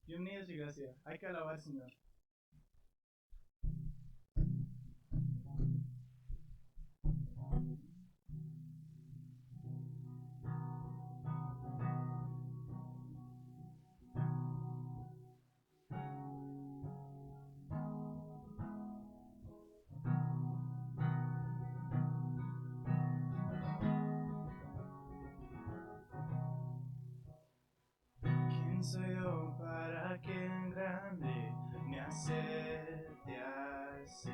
Bienvenidos, iglesia. Hay que alabar al Señor. ¿Quién soy yo para que en grande me acepte así?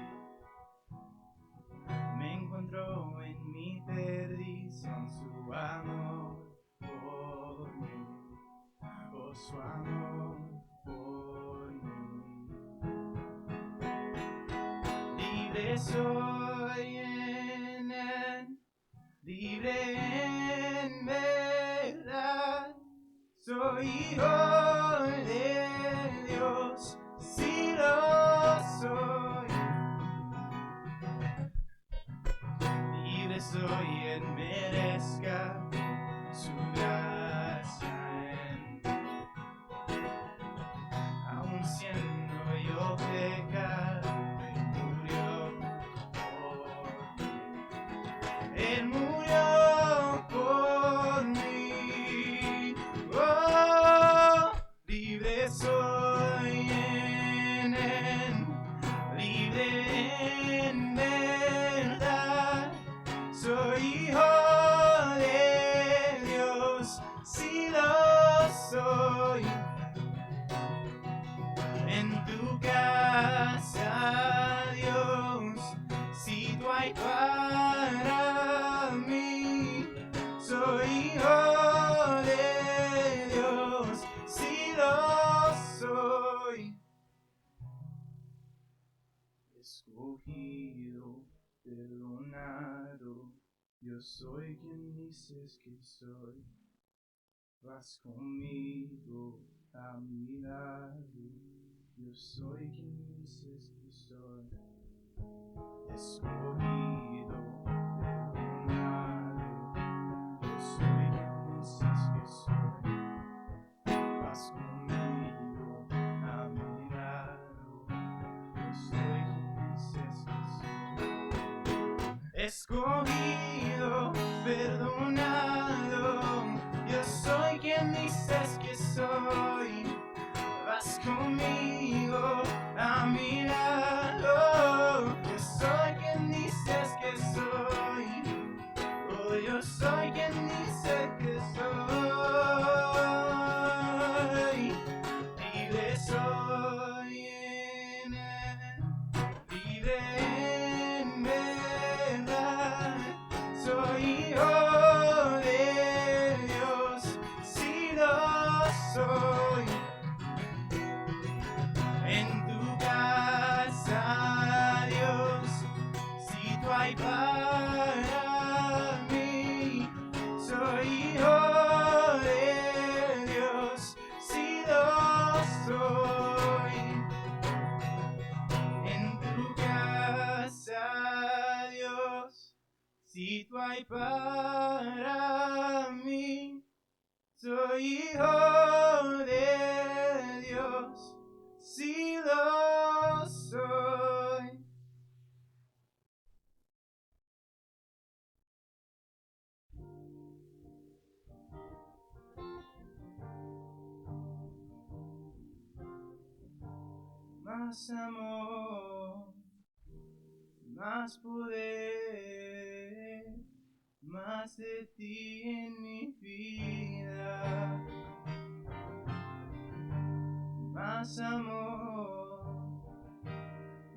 Me encontró en mi perdición su amor por mí, oh su amor por mí. Libre soy en él, libre en verdad. Soy hijo de Dios, si lo soy. Libre soy en merezca su gracia en mí. Aun siendo yo pecado, Él murió por mí. Él murió por mí. Libre soy en él, libre en verdad. Soy hijo de Dios, si lo soy. En tu casa, Dios, sitio hay para mí. Soy hijo de Dios, si lo soy. Escogido, perdonado, yo soy quien dices que soy. Vas conmigo a mi lado, yo soy quien dices que soy. Escogido, perdonado, yo soy quien dices que soy. Vas conmigo a mi lado, yo soy quien dices que soy. Escogido, perdonado, yo soy quien dices que soy. Vas conmigo a mi lado, yo soy quien dices que soy. Oh, yo soy quien dice que soy. Libre soy en él, libre en verdad. Soy hijo de Dios, si lo soy. En tu casa, Dios, sitio hay para mí. Soy hijo de Dios, si lo soy. En tu casa, Dios, sitio hay para mí. Soy hijo de Dios, si lo soy. Más amor, más poder, más de ti en mi vida. Más amor,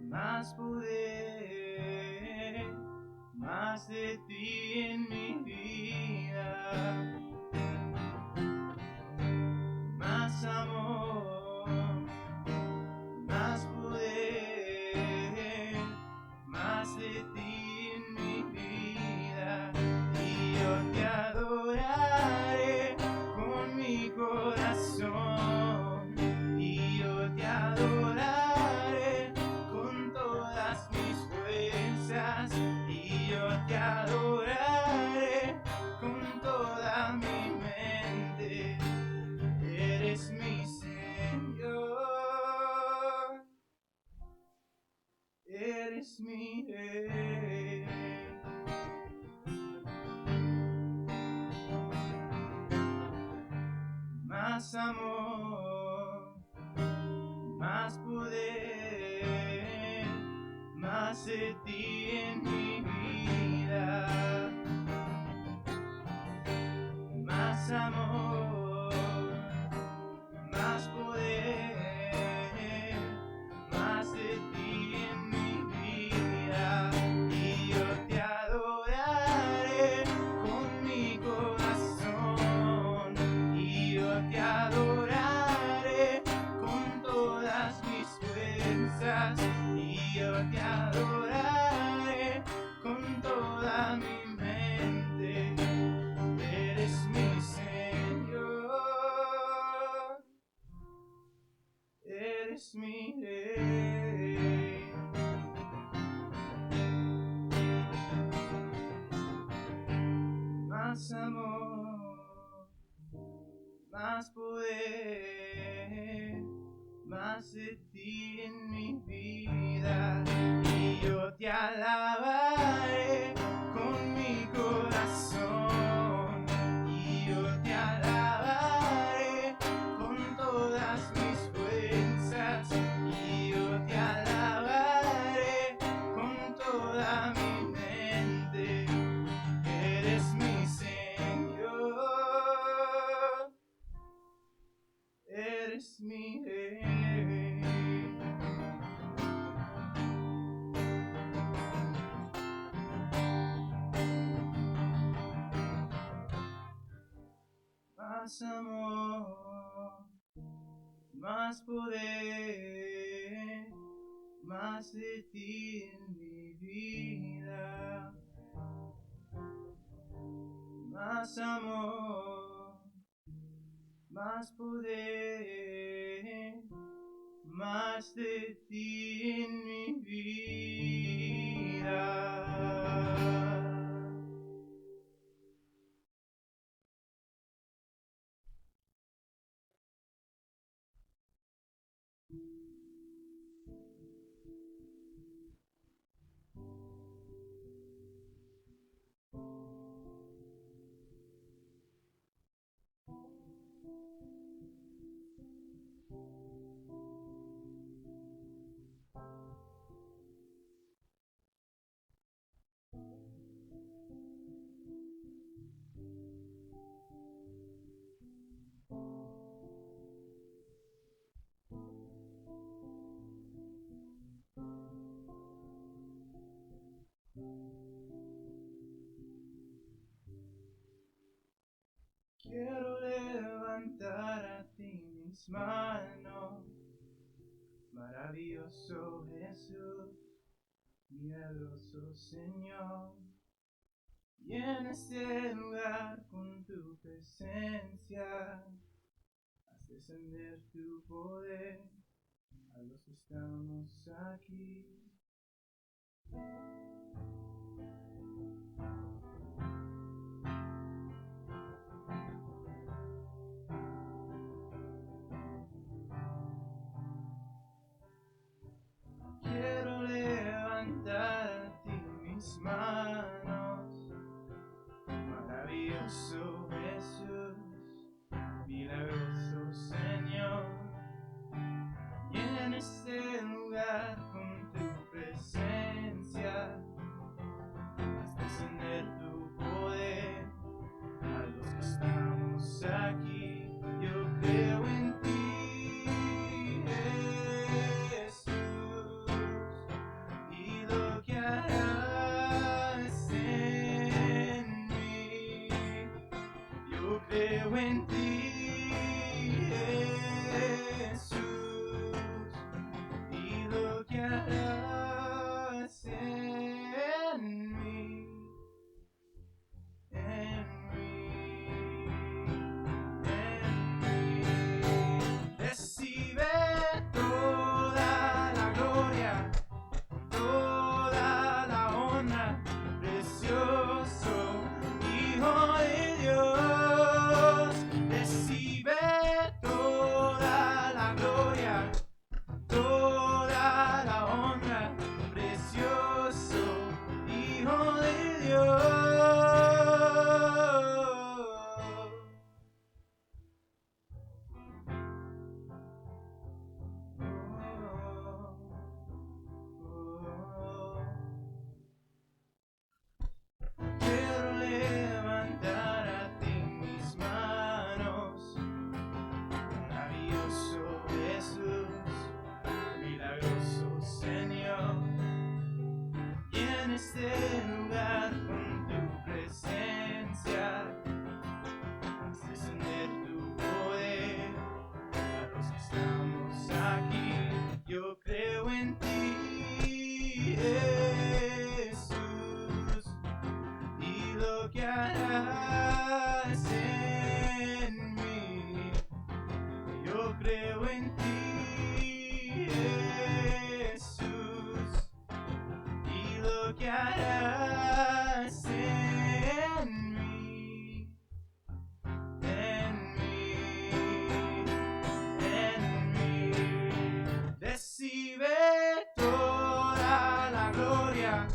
más poder, más de ti en mi vida. Más amor, más poder, más de ti en mi vida. Y yo te adoraré con mi corazón. Y yo te adoraré con todas mis fuerzas. Y yo te adoraré eres mi rey. Más amor, más poder, más de ti en mi vida. Más amor, más poder, más de ti en mi vida. Y yo te adoraré con mi corazón. Y yo te adoraré con todas mis fuerzas. Y yo te adoraré con toda mi mente. Eres mi Señor, eres mi Rey. Más amor, más poder, más de ti en mi vida. Y yo te alabaré con mi corazón. Y yo te alabaré con todas mis fuerzas. Y yo te alabaré con toda mi mente. Eres mi Señor, eres mi Rey. Más amor, más poder, más de ti en mi vida. Más amor, más poder, más de ti en mi vida. Quiero levantar a ti mis manos, maravilloso Jesús, milagroso Señor. Y en este lugar con tu presencia, haz descender tu poder a los que estamos aquí. Quiero levantar a ti mis manos, maravilloso Jesús, milagroso Señor. Y en este lugar con tu presencia, haz descender tu poder a los que estamos aquí. Yo creo en ti, Jesús, y lo que harás en mí. Yo creo en ti, Jesús, y lo que harás este lugar con tu presencia. Haz descender tu poder a los que estamos aquí. Yo creo en ti, Jesús, y lo que harás en mí. Yo creo en ti, Jesús, y lo que harás en mí, en mí, en mí. Recibe toda la gloria,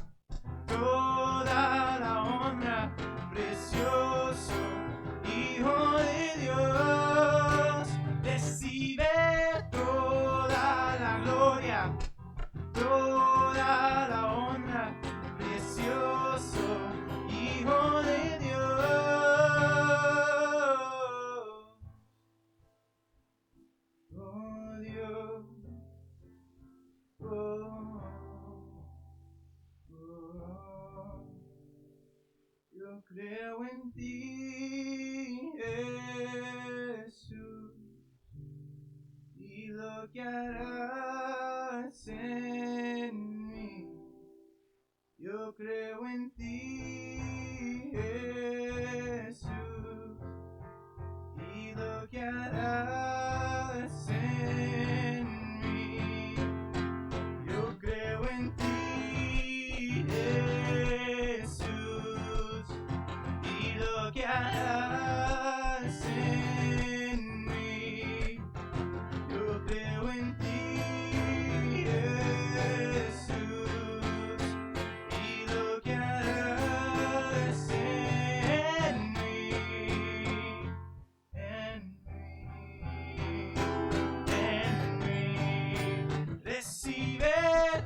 toda la honra, precioso Hijo de Dios. Recibe toda la gloria, toda la honra, precioso Hijo de Dios. Oh Dios, yo creo en ti, Jesús, y lo que harás en mí. Yo creo en ti, Jesús, y lo que harás en mí. Yo creo en ti, Jesús, y lo que harás en mí. Yo creo en ti, Jesús, y lo que harás en mí, en mí. Recibe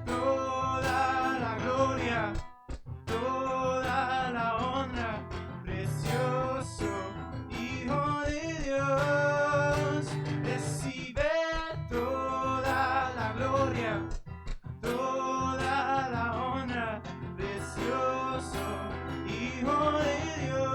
toda la gloria, toda la honra, precioso Hijo de Dios. Recibe toda la gloria, toda la honra, precioso Hijo de Dios.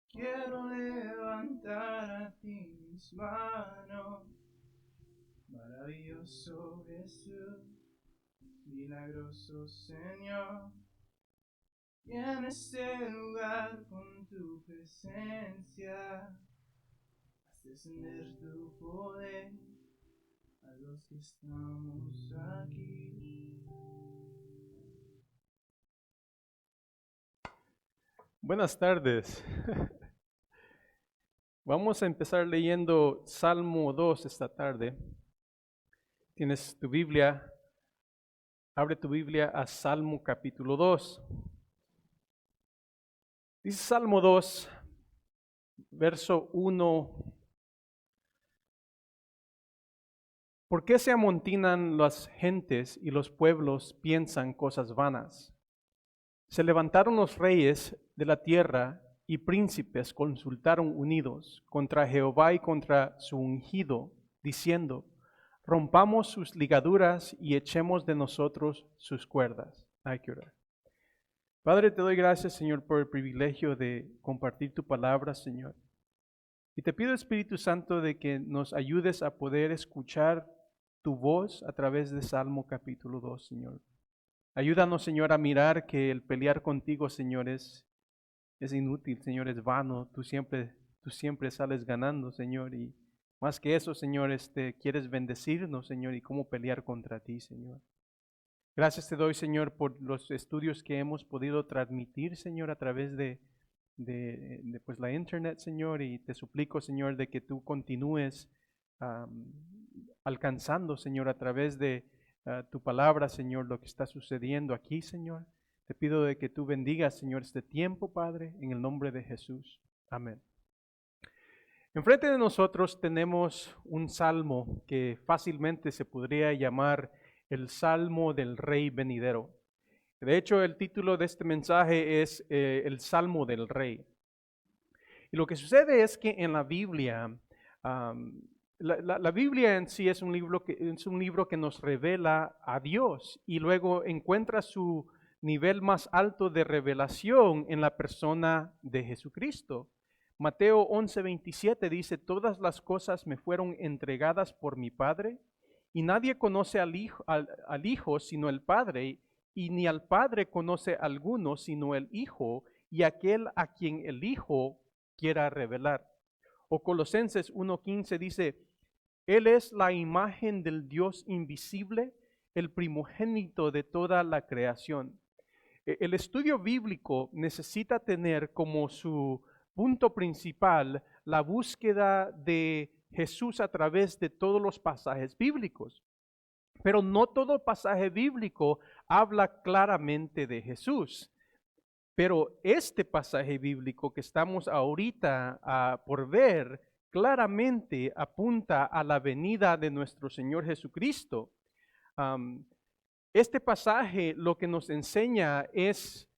Quiero levantar a ti mis manos, maravilloso Jesús, milagroso Señor, y en este lugar con tu presencia, haz descender tu poder a los que estamos aquí. Buenas tardes. Vamos a empezar leyendo Salmo 2 esta tarde. Tienes tu Biblia, abre tu Biblia a Salmo capítulo 2. Dice Salmo 2, verso 1. ¿Por qué se amontinan las gentes y los pueblos piensan cosas vanas? Se levantaron los reyes de la tierra y príncipes consultaron unidos contra Jehová y contra su ungido, diciendo: rompamos sus ligaduras y echemos de nosotros sus cuerdas. Hay que orar. Padre, te doy gracias, Señor, por el privilegio de compartir tu palabra, Señor. Y te pido, Espíritu Santo, de que nos ayudes a poder escuchar tu voz a través de Salmo capítulo 2, Señor. Ayúdanos, Señor, a mirar que el pelear contigo, Señor, es inútil, Señor, es vano. Tú siempre sales ganando, Señor. Y más que eso, Señor, quieres bendecirnos, Señor, y cómo pelear contra ti, Señor. Gracias te doy, Señor, por los estudios que hemos podido transmitir, Señor, a través de pues, la internet, Señor. Y te suplico, Señor, de que tú continúes alcanzando, Señor, a través de tu palabra, Señor, lo que está sucediendo aquí, Señor. Te pido de que tú bendigas, Señor, este tiempo, Padre, en el nombre de Jesús. Amén. Enfrente de nosotros tenemos un salmo que fácilmente se podría llamar el Salmo del Rey venidero. De hecho, el título de este mensaje es el Salmo del Rey. Y lo que sucede es que en la Biblia, la Biblia en sí es un libro que nos revela a Dios y luego encuentra su nivel más alto de revelación en la persona de Jesucristo. Mateo 11:27 dice, todas las cosas me fueron entregadas por mi Padre y nadie conoce al Hijo sino el Padre, y ni al Padre conoce alguno sino el Hijo y aquel a quien el Hijo quiera revelar. O Colosenses 1:15 dice, Él es la imagen del Dios invisible, el primogénito de toda la creación. El estudio bíblico necesita tener como su punto principal la búsqueda de Jesús a través de todos los pasajes bíblicos. Pero no todo pasaje bíblico habla claramente de Jesús. Pero este pasaje bíblico que estamos ahorita por ver claramente apunta a la venida de nuestro Señor Jesucristo. Este pasaje lo que nos enseña es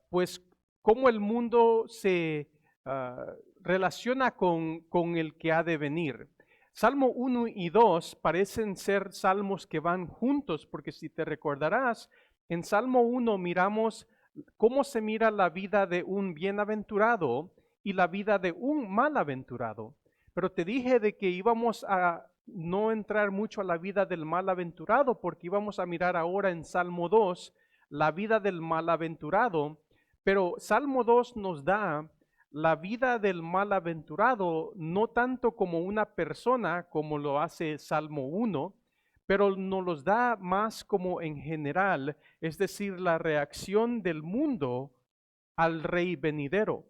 pues cómo el mundo se relaciona con el que ha de venir. Salmo 1 y 2 parecen ser salmos que van juntos, porque si te recordarás, en Salmo 1 miramos cómo se mira la vida de un bienaventurado y la vida de un malaventurado. Pero te dije de que íbamos a no entrar mucho a la vida del malaventurado, porque íbamos a mirar ahora en Salmo 2 la vida del malaventurado, pero Salmo 2 nos da la vida del malaventurado no tanto como una persona como lo hace Salmo 1, pero nos los da más como en general, es decir, la reacción del mundo al rey venidero.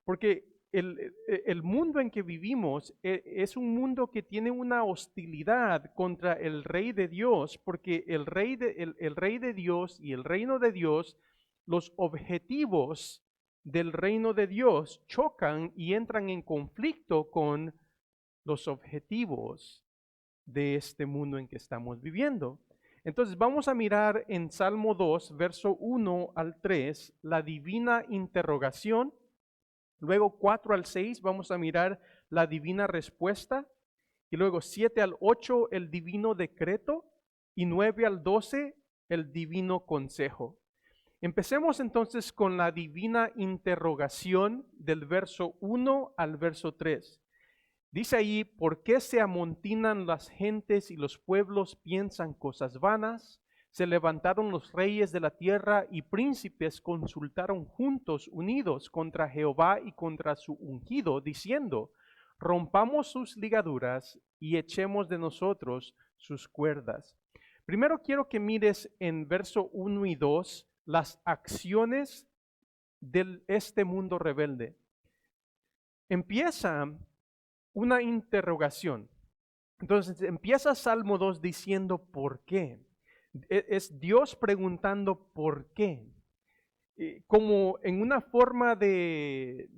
Porque el mundo en que vivimos es un mundo que tiene una hostilidad contra el rey de Dios, porque el rey de Dios y el reino de Dios, los objetivos del reino de Dios chocan y entran en conflicto con los objetivos de este mundo en que estamos viviendo. Entonces vamos a mirar en Salmo 2, verso 1 al 3, la divina interrogación. Luego 4 al 6 vamos a mirar la divina respuesta. Y luego 7 al 8 el divino decreto. Y 9 al 12 el divino consejo. Empecemos entonces con la divina interrogación del verso 1 al verso 3. Dice ahí, ¿por qué se amontinan las gentes y los pueblos piensan cosas vanas? Se levantaron los reyes de la tierra y príncipes consultaron juntos, unidos contra Jehová y contra su ungido, diciendo, rompamos sus ligaduras y echemos de nosotros sus cuerdas. Primero quiero que mires en verso 1 y 2 las acciones de este mundo rebelde. Empieza una interrogación. Entonces empieza Salmo 2 diciendo ¿por qué? Es Dios preguntando ¿por qué? Como en una forma de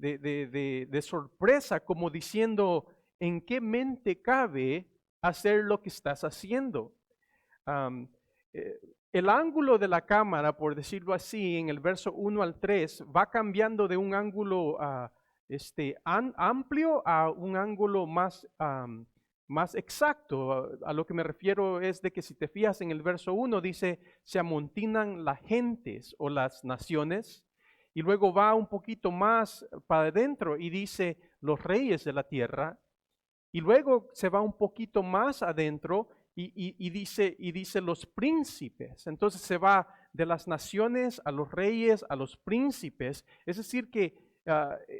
sorpresa, como diciendo ¿en qué mente cabe hacer lo que estás haciendo? El ángulo de la cámara, por decirlo así, en el verso 1 al 3, va cambiando de un ángulo amplio a un ángulo más exacto. A lo que me refiero es de que si te fijas en el verso 1 dice, se amontinan las gentes o las naciones, y luego va un poquito más para adentro y dice los reyes de la tierra, y luego se va un poquito más adentro y dice los príncipes. Entonces se va de las naciones a los reyes, a los príncipes. Es decir que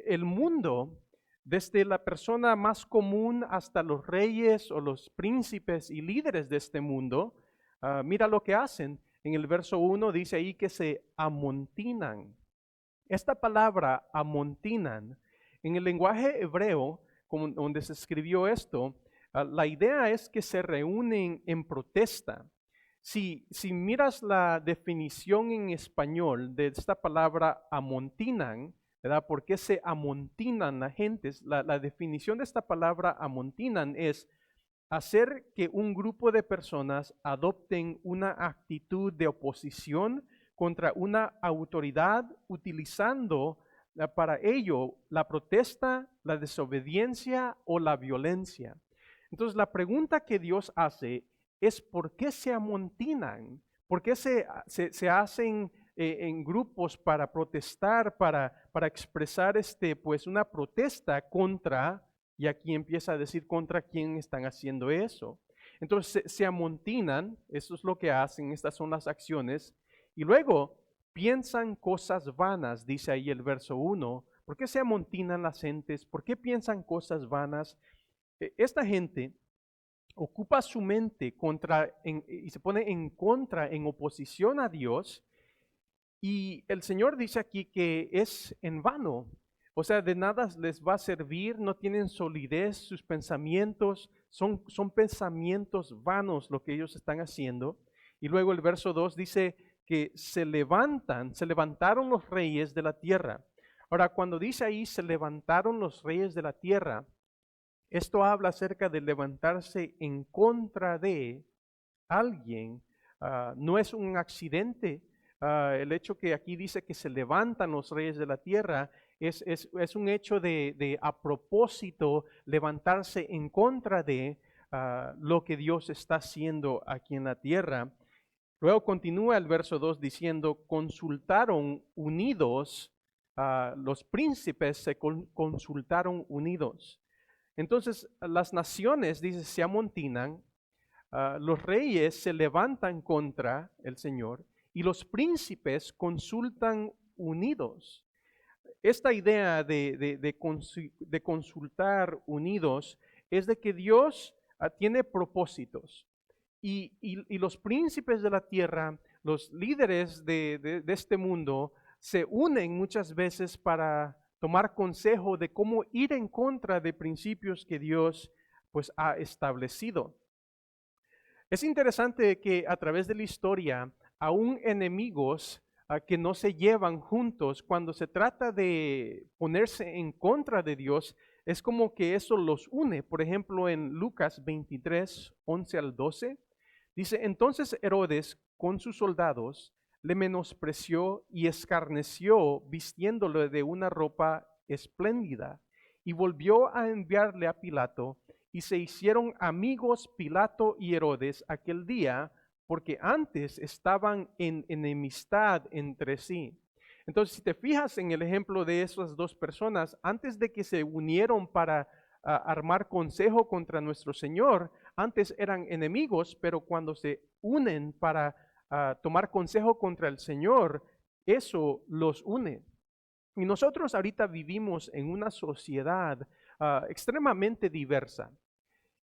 el mundo, desde la persona más común hasta los reyes o los príncipes y líderes de este mundo, mira lo que hacen. En el verso 1 dice ahí que se amontinan. Esta palabra amontinan, en el lenguaje hebreo, donde se escribió esto, la idea es que se reúnen en protesta. Si miras la definición en español de esta palabra amontinan, ¿verdad? ¿Por qué se amontinan las gentes? La definición de esta palabra amontinan es hacer que un grupo de personas adopten una actitud de oposición contra una autoridad utilizando para ello la protesta, la desobediencia o la violencia. Entonces la pregunta que Dios hace es ¿por qué se amontinan? ¿Por qué se hacen en grupos para protestar, para expresar pues una protesta contra, y aquí empieza a decir contra quién están haciendo eso? Entonces se amontinan, eso es lo que hacen, estas son las acciones, y luego piensan cosas vanas, dice ahí el verso 1. ¿Por qué se amontinan las gentes? ¿Por qué piensan cosas vanas? Esta gente ocupa su mente y se pone en contra, en oposición a Dios, y el Señor dice aquí que es en vano. O sea, de nada les va a servir, no tienen solidez, sus pensamientos son pensamientos vanos lo que ellos están haciendo. Y luego el verso 2 dice que se levantaron los reyes de la tierra. Ahora, cuando dice ahí se levantaron los reyes de la tierra, esto habla acerca de levantarse en contra de alguien. No es un accidente. El hecho que aquí dice que se levantan los reyes de la tierra es un hecho de a propósito levantarse en contra de lo que Dios está haciendo aquí en la tierra. Luego continúa el verso 2 diciendo, consultaron unidos, los príncipes se consultaron unidos. Entonces las naciones, dice, se amontinan, los reyes se levantan contra el Señor y los príncipes consultan unidos. Esta idea de consultar unidos es de que Dios tiene propósitos y los príncipes de la tierra, los líderes de este mundo, se unen muchas veces para tomar consejo de cómo ir en contra de principios que Dios pues ha establecido. Es interesante que a través de la historia, aún enemigos que no se llevan juntos, cuando se trata de ponerse en contra de Dios, es como que eso los une. Por ejemplo, en Lucas 23, 11 al 12, dice, entonces Herodes con sus soldados le menospreció y escarneció vistiéndole de una ropa espléndida y volvió a enviarle a Pilato y se hicieron amigos Pilato y Herodes aquel día porque antes estaban en enemistad entre sí. Entonces, si te fijas en el ejemplo de esas dos personas, antes de que se unieron para armar consejo contra nuestro Señor, antes eran enemigos, pero cuando se unen para tomar consejo contra el Señor, eso los une. Y nosotros ahorita vivimos en una sociedad extremadamente diversa.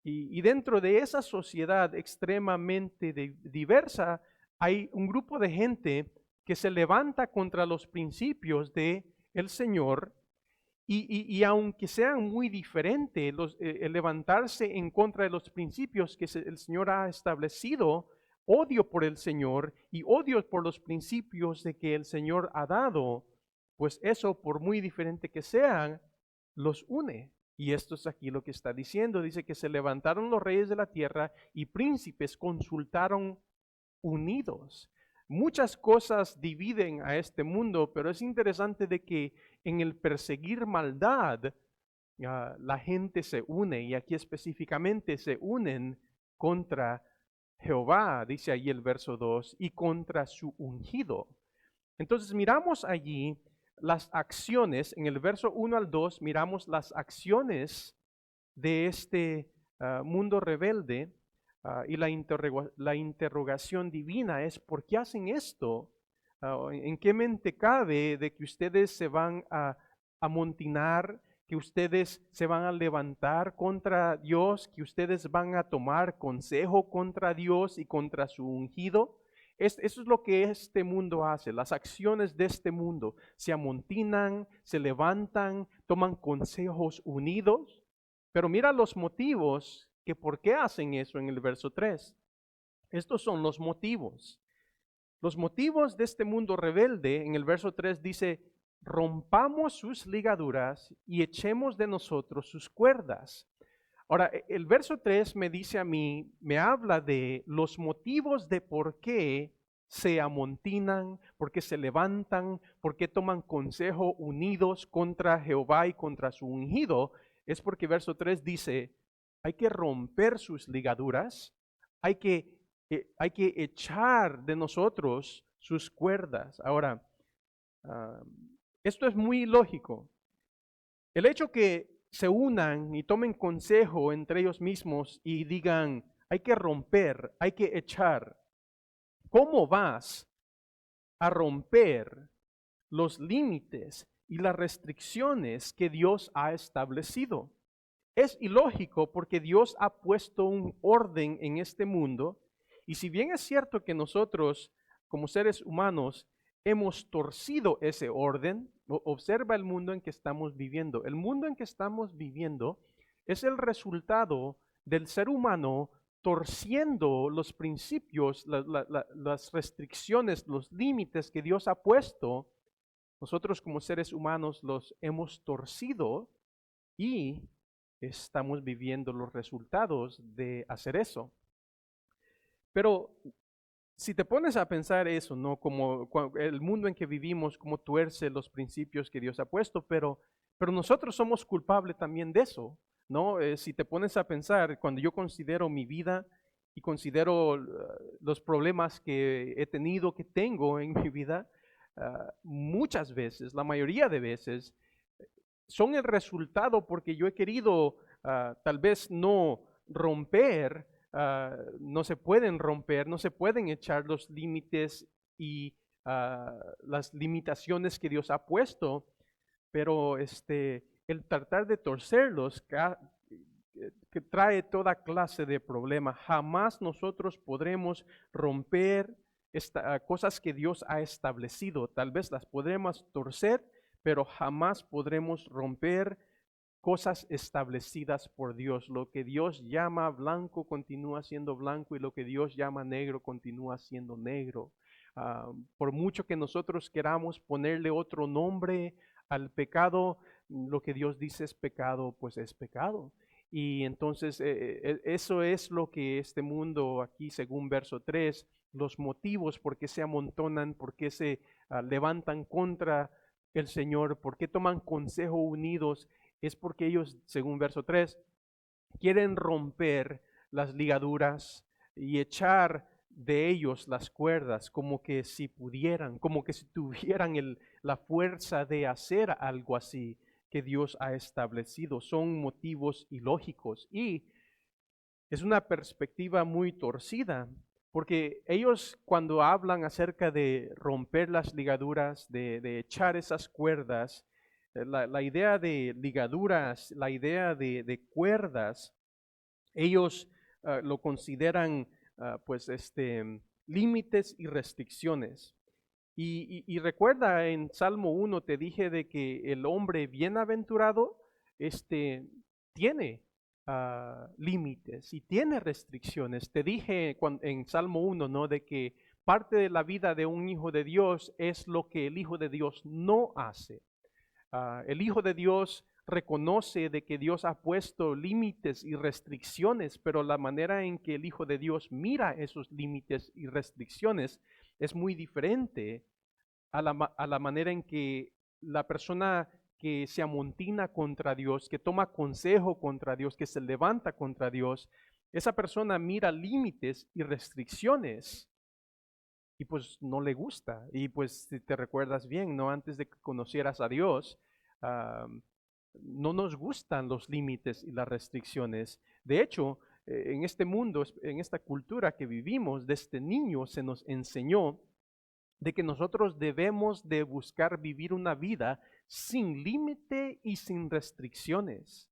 Y dentro de esa sociedad extremadamente diversa, hay un grupo de gente que se levanta contra los principios del Señor. Y aunque sean muy diferentes, el levantarse en contra de los principios que el Señor ha establecido, odio por el Señor y odio por los principios de que el Señor ha dado, pues eso, por muy diferente que sean, los une. Y esto es aquí lo que está diciendo. Dice que se levantaron los reyes de la tierra y príncipes consultaron unidos. Muchas cosas dividen a este mundo, pero es interesante de que en el perseguir maldad, la gente se une, y aquí específicamente se unen contra Jehová, dice allí el verso 2, y contra su ungido. Entonces miramos allí las acciones, en el verso 1 al 2, miramos las acciones de este mundo rebelde. Y la interrogación divina es, ¿por qué hacen esto? ¿En qué mente cabe de que ustedes se van a amontinar, que ustedes se van a levantar contra Dios, que ustedes van a tomar consejo contra Dios y contra su ungido? Eso es lo que este mundo hace, las acciones de este mundo. Se amontinan, se levantan, toman consejos unidos, pero mira los motivos que por qué hacen eso en el verso 3. Estos son los motivos. Los motivos de este mundo rebelde, en el verso 3 dice, rompamos sus ligaduras y echemos de nosotros sus cuerdas. Ahora, el verso 3 me dice a mí, me habla de los motivos de por qué se amontinan? ¿Por qué se levantan? ¿Por qué toman consejo unidos contra Jehová y contra su ungido? Es porque verso 3 dice, hay que romper sus ligaduras, hay que echar de nosotros sus cuerdas. Ahora, ah, esto es muy lógico. El hecho que se unan y tomen consejo entre ellos mismos y digan, hay que romper, hay que echar. ¿Cómo vas a romper los límites y las restricciones que Dios ha establecido? Es ilógico porque Dios ha puesto un orden en este mundo y si bien es cierto que nosotros como seres humanos hemos torcido ese orden, observa el mundo en que estamos viviendo. El mundo en que estamos viviendo es el resultado del ser humano torciendo los principios, las restricciones, los límites que Dios ha puesto. Nosotros como seres humanos los hemos torcido y estamos viviendo los resultados de hacer eso. Pero si te pones a pensar eso, ¿no? Como el mundo en que vivimos, como tuerce los principios que Dios ha puesto, pero nosotros somos culpables también de eso, ¿no? Si te pones a pensar, cuando yo considero mi vida y considero los problemas que he tenido, que tengo en mi vida, muchas veces, la mayoría de veces, son el resultado porque yo he querido tal vez no romper, no se pueden romper, no se pueden echar los límites y las limitaciones que Dios ha puesto, pero el tratar de torcerlos que trae toda clase de problemas. Jamás nosotros podremos romper cosas que Dios ha establecido. Tal vez las podremos torcer, pero jamás podremos romper cosas establecidas por Dios. Lo que Dios llama blanco continúa siendo blanco y lo que Dios llama negro continúa siendo negro. Por mucho que nosotros queramos ponerle otro nombre al pecado, lo que Dios dice es pecado, pues es pecado. Y entonces eso es lo que este mundo aquí, según verso 3, los motivos por qué se amontonan, por qué se levantan contra el Señor, por qué toman consejo unidos, es porque ellos, según verso 3, quieren romper las ligaduras y echar de ellos las cuerdas, como que si pudieran, como que si tuvieran la fuerza de hacer algo así que Dios ha establecido. Son motivos ilógicos y es una perspectiva muy torcida, porque ellos cuando hablan acerca de romper las ligaduras, de echar esas cuerdas, la idea de ligaduras, la idea de cuerdas, ellos lo consideran pues límites y restricciones. Y recuerda en Salmo 1 te dije de que el hombre bienaventurado tiene límites y tiene restricciones. Te dije en Salmo 1, ¿no? De que parte de la vida de un hijo de Dios es lo que el hijo de Dios no hace. El hijo de Dios reconoce de que Dios ha puesto límites y restricciones, pero la manera en que el hijo de Dios mira esos límites y restricciones es muy diferente a la manera en que la persona que se amontina contra Dios, que toma consejo contra Dios, que se levanta contra Dios, esa persona mira límites y restricciones y pues no le gusta. Y pues si te recuerdas bien, ¿no? Antes de que conocieras a Dios, no nos gustan los límites y las restricciones. De hecho, en este mundo, en esta cultura que vivimos, desde niño se nos enseñó de que nosotros debemos de buscar vivir una vida sin límite y sin restricciones.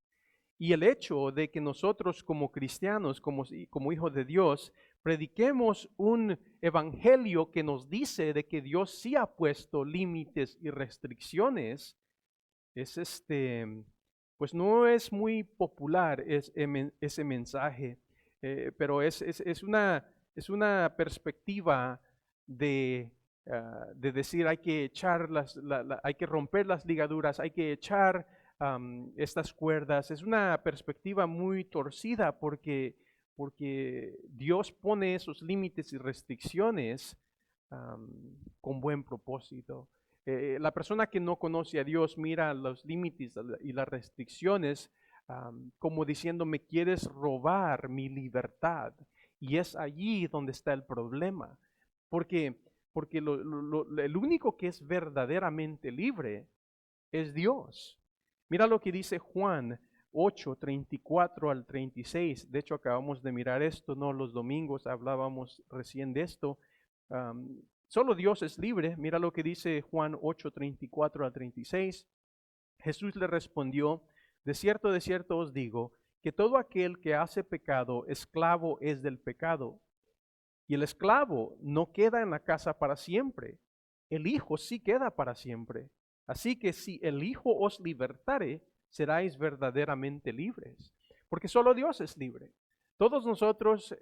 Y el hecho de que nosotros como cristianos, como hijos de Dios, prediquemos un evangelio que nos dice de que Dios sí ha puesto límites y restricciones, es pues no es muy popular ese mensaje, pero es una perspectiva de decir hay que echar hay que romper las ligaduras, hay que echar estas cuerdas. Es una perspectiva muy torcida porque Dios pone esos límites y restricciones con buen propósito. La persona que no conoce a Dios mira los límites y las restricciones como diciendo, me quieres robar mi libertad. Y es allí donde está el problema. Porque, porque el único que es verdaderamente libre es Dios. Mira lo que dice Juan 8, 34 al 36. De hecho, acabamos de mirar esto, ¿no? Los domingos hablábamos recién de esto. Solo Dios es libre. Mira lo que dice Juan 8, 34 al 36. Jesús le respondió, de cierto os digo, que todo aquel que hace pecado, esclavo es del pecado. Y el esclavo no queda en la casa para siempre. El Hijo sí queda para siempre. Así que si el Hijo os libertare, seráis verdaderamente libres. Porque solo Dios es libre. Todos nosotros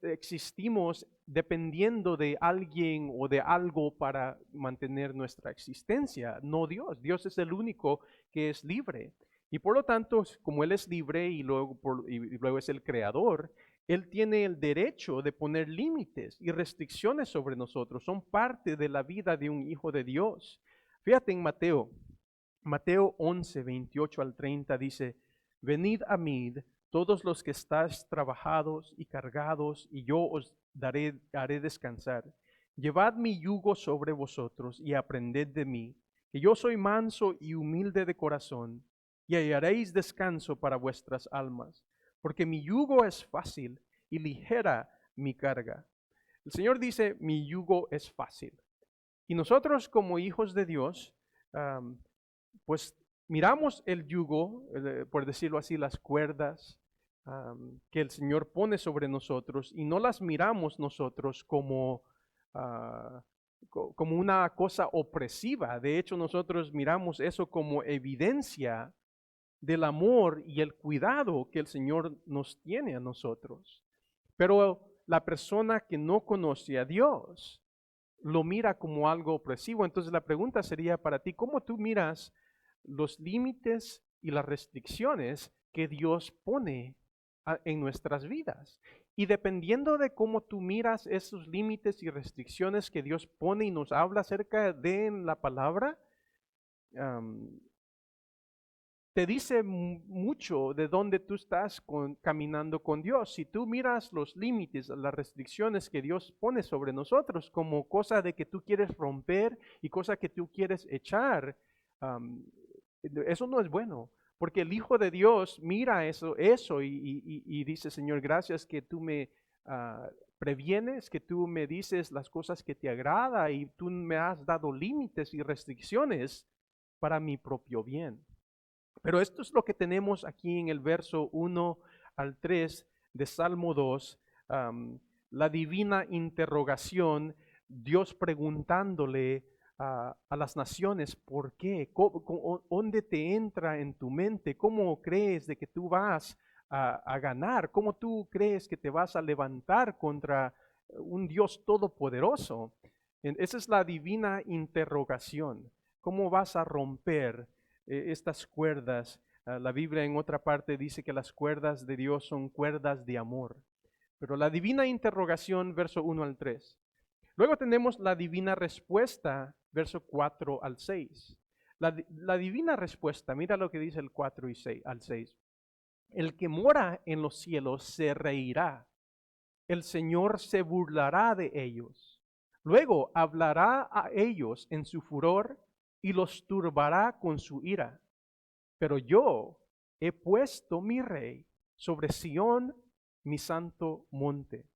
existimos dependiendo de alguien o de algo para mantener nuestra existencia, no Dios. Dios es el único que es libre. Y por lo tanto, como Él es libre y luego es el creador, Él tiene el derecho de poner límites y restricciones sobre nosotros. Son parte de la vida de un hijo de Dios. Fíjate en Mateo 11, 28 al 30 dice, venid a mí todos los que estáis trabajados y cargados, y yo os haré descansar. Llevad mi yugo sobre vosotros y aprended de mí, que yo soy manso y humilde de corazón, y hallaréis descanso para vuestras almas, porque mi yugo es fácil y ligera mi carga. El Señor dice, mi yugo es fácil. Y nosotros como hijos de Dios, pues miramos el yugo, por decirlo así, las cuerdas que el Señor pone sobre nosotros y no las miramos nosotros como, como una cosa opresiva. De hecho, nosotros miramos eso como evidencia del amor y el cuidado que el Señor nos tiene a nosotros. Pero la persona que no conoce a Dios lo mira como algo opresivo. Entonces la pregunta sería para ti, ¿cómo tú miras los límites y las restricciones que Dios pone en nuestras vidas? Y dependiendo de cómo tú miras esos límites y restricciones que Dios pone y nos habla acerca de en la palabra, te dice mucho de dónde tú estás caminando con Dios. Si tú miras los límites, las restricciones que Dios pone sobre nosotros como cosa de que tú quieres romper y cosa que tú quieres echar, eso no es bueno. Porque el Hijo de Dios mira eso y dice, Señor, gracias que tú me previenes, que tú me dices las cosas que te agrada y tú me has dado límites y restricciones para mi propio bien. Pero esto es lo que tenemos aquí en el verso 1 al 3 de Salmo 2, la divina interrogación, Dios preguntándole a las naciones, ¿por qué? ¿Dónde te entra en tu mente? ¿Cómo crees de que tú vas a ganar? ¿Cómo tú crees que te vas a levantar contra un Dios todopoderoso? Esa es la divina interrogación. ¿Cómo vas a romper estas cuerdas? La Biblia en otra parte dice que las cuerdas de Dios son cuerdas de amor. Pero la divina interrogación, verso 1 al 3. Luego tenemos la divina respuesta, verso 4 al 6. La divina respuesta, mira lo que dice el 4 y 6, al 6. El que mora en los cielos se reirá. El Señor se burlará de ellos. Luego hablará a ellos en su furor y los turbará con su ira. Pero yo he puesto mi rey sobre Sión, mi santo monte.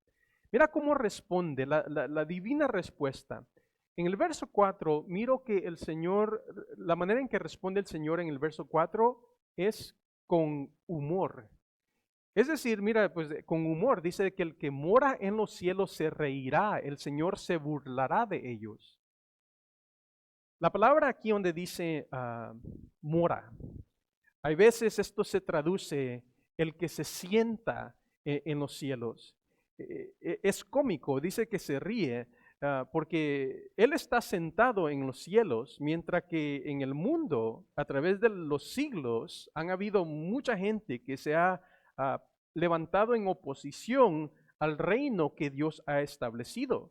Mira cómo responde la divina respuesta. En el verso 4, miro que el Señor, la manera en que responde el Señor en el verso 4 es con humor. Es decir, mira, pues con humor dice que el que mora en los cielos se reirá, el Señor se burlará de ellos. La palabra aquí donde dice mora, hay veces esto se traduce el que se sienta en los cielos. Es cómico, dice que se ríe porque Él está sentado en los cielos, mientras que en el mundo, a través de los siglos, han habido mucha gente que se ha levantado en oposición al reino que Dios ha establecido.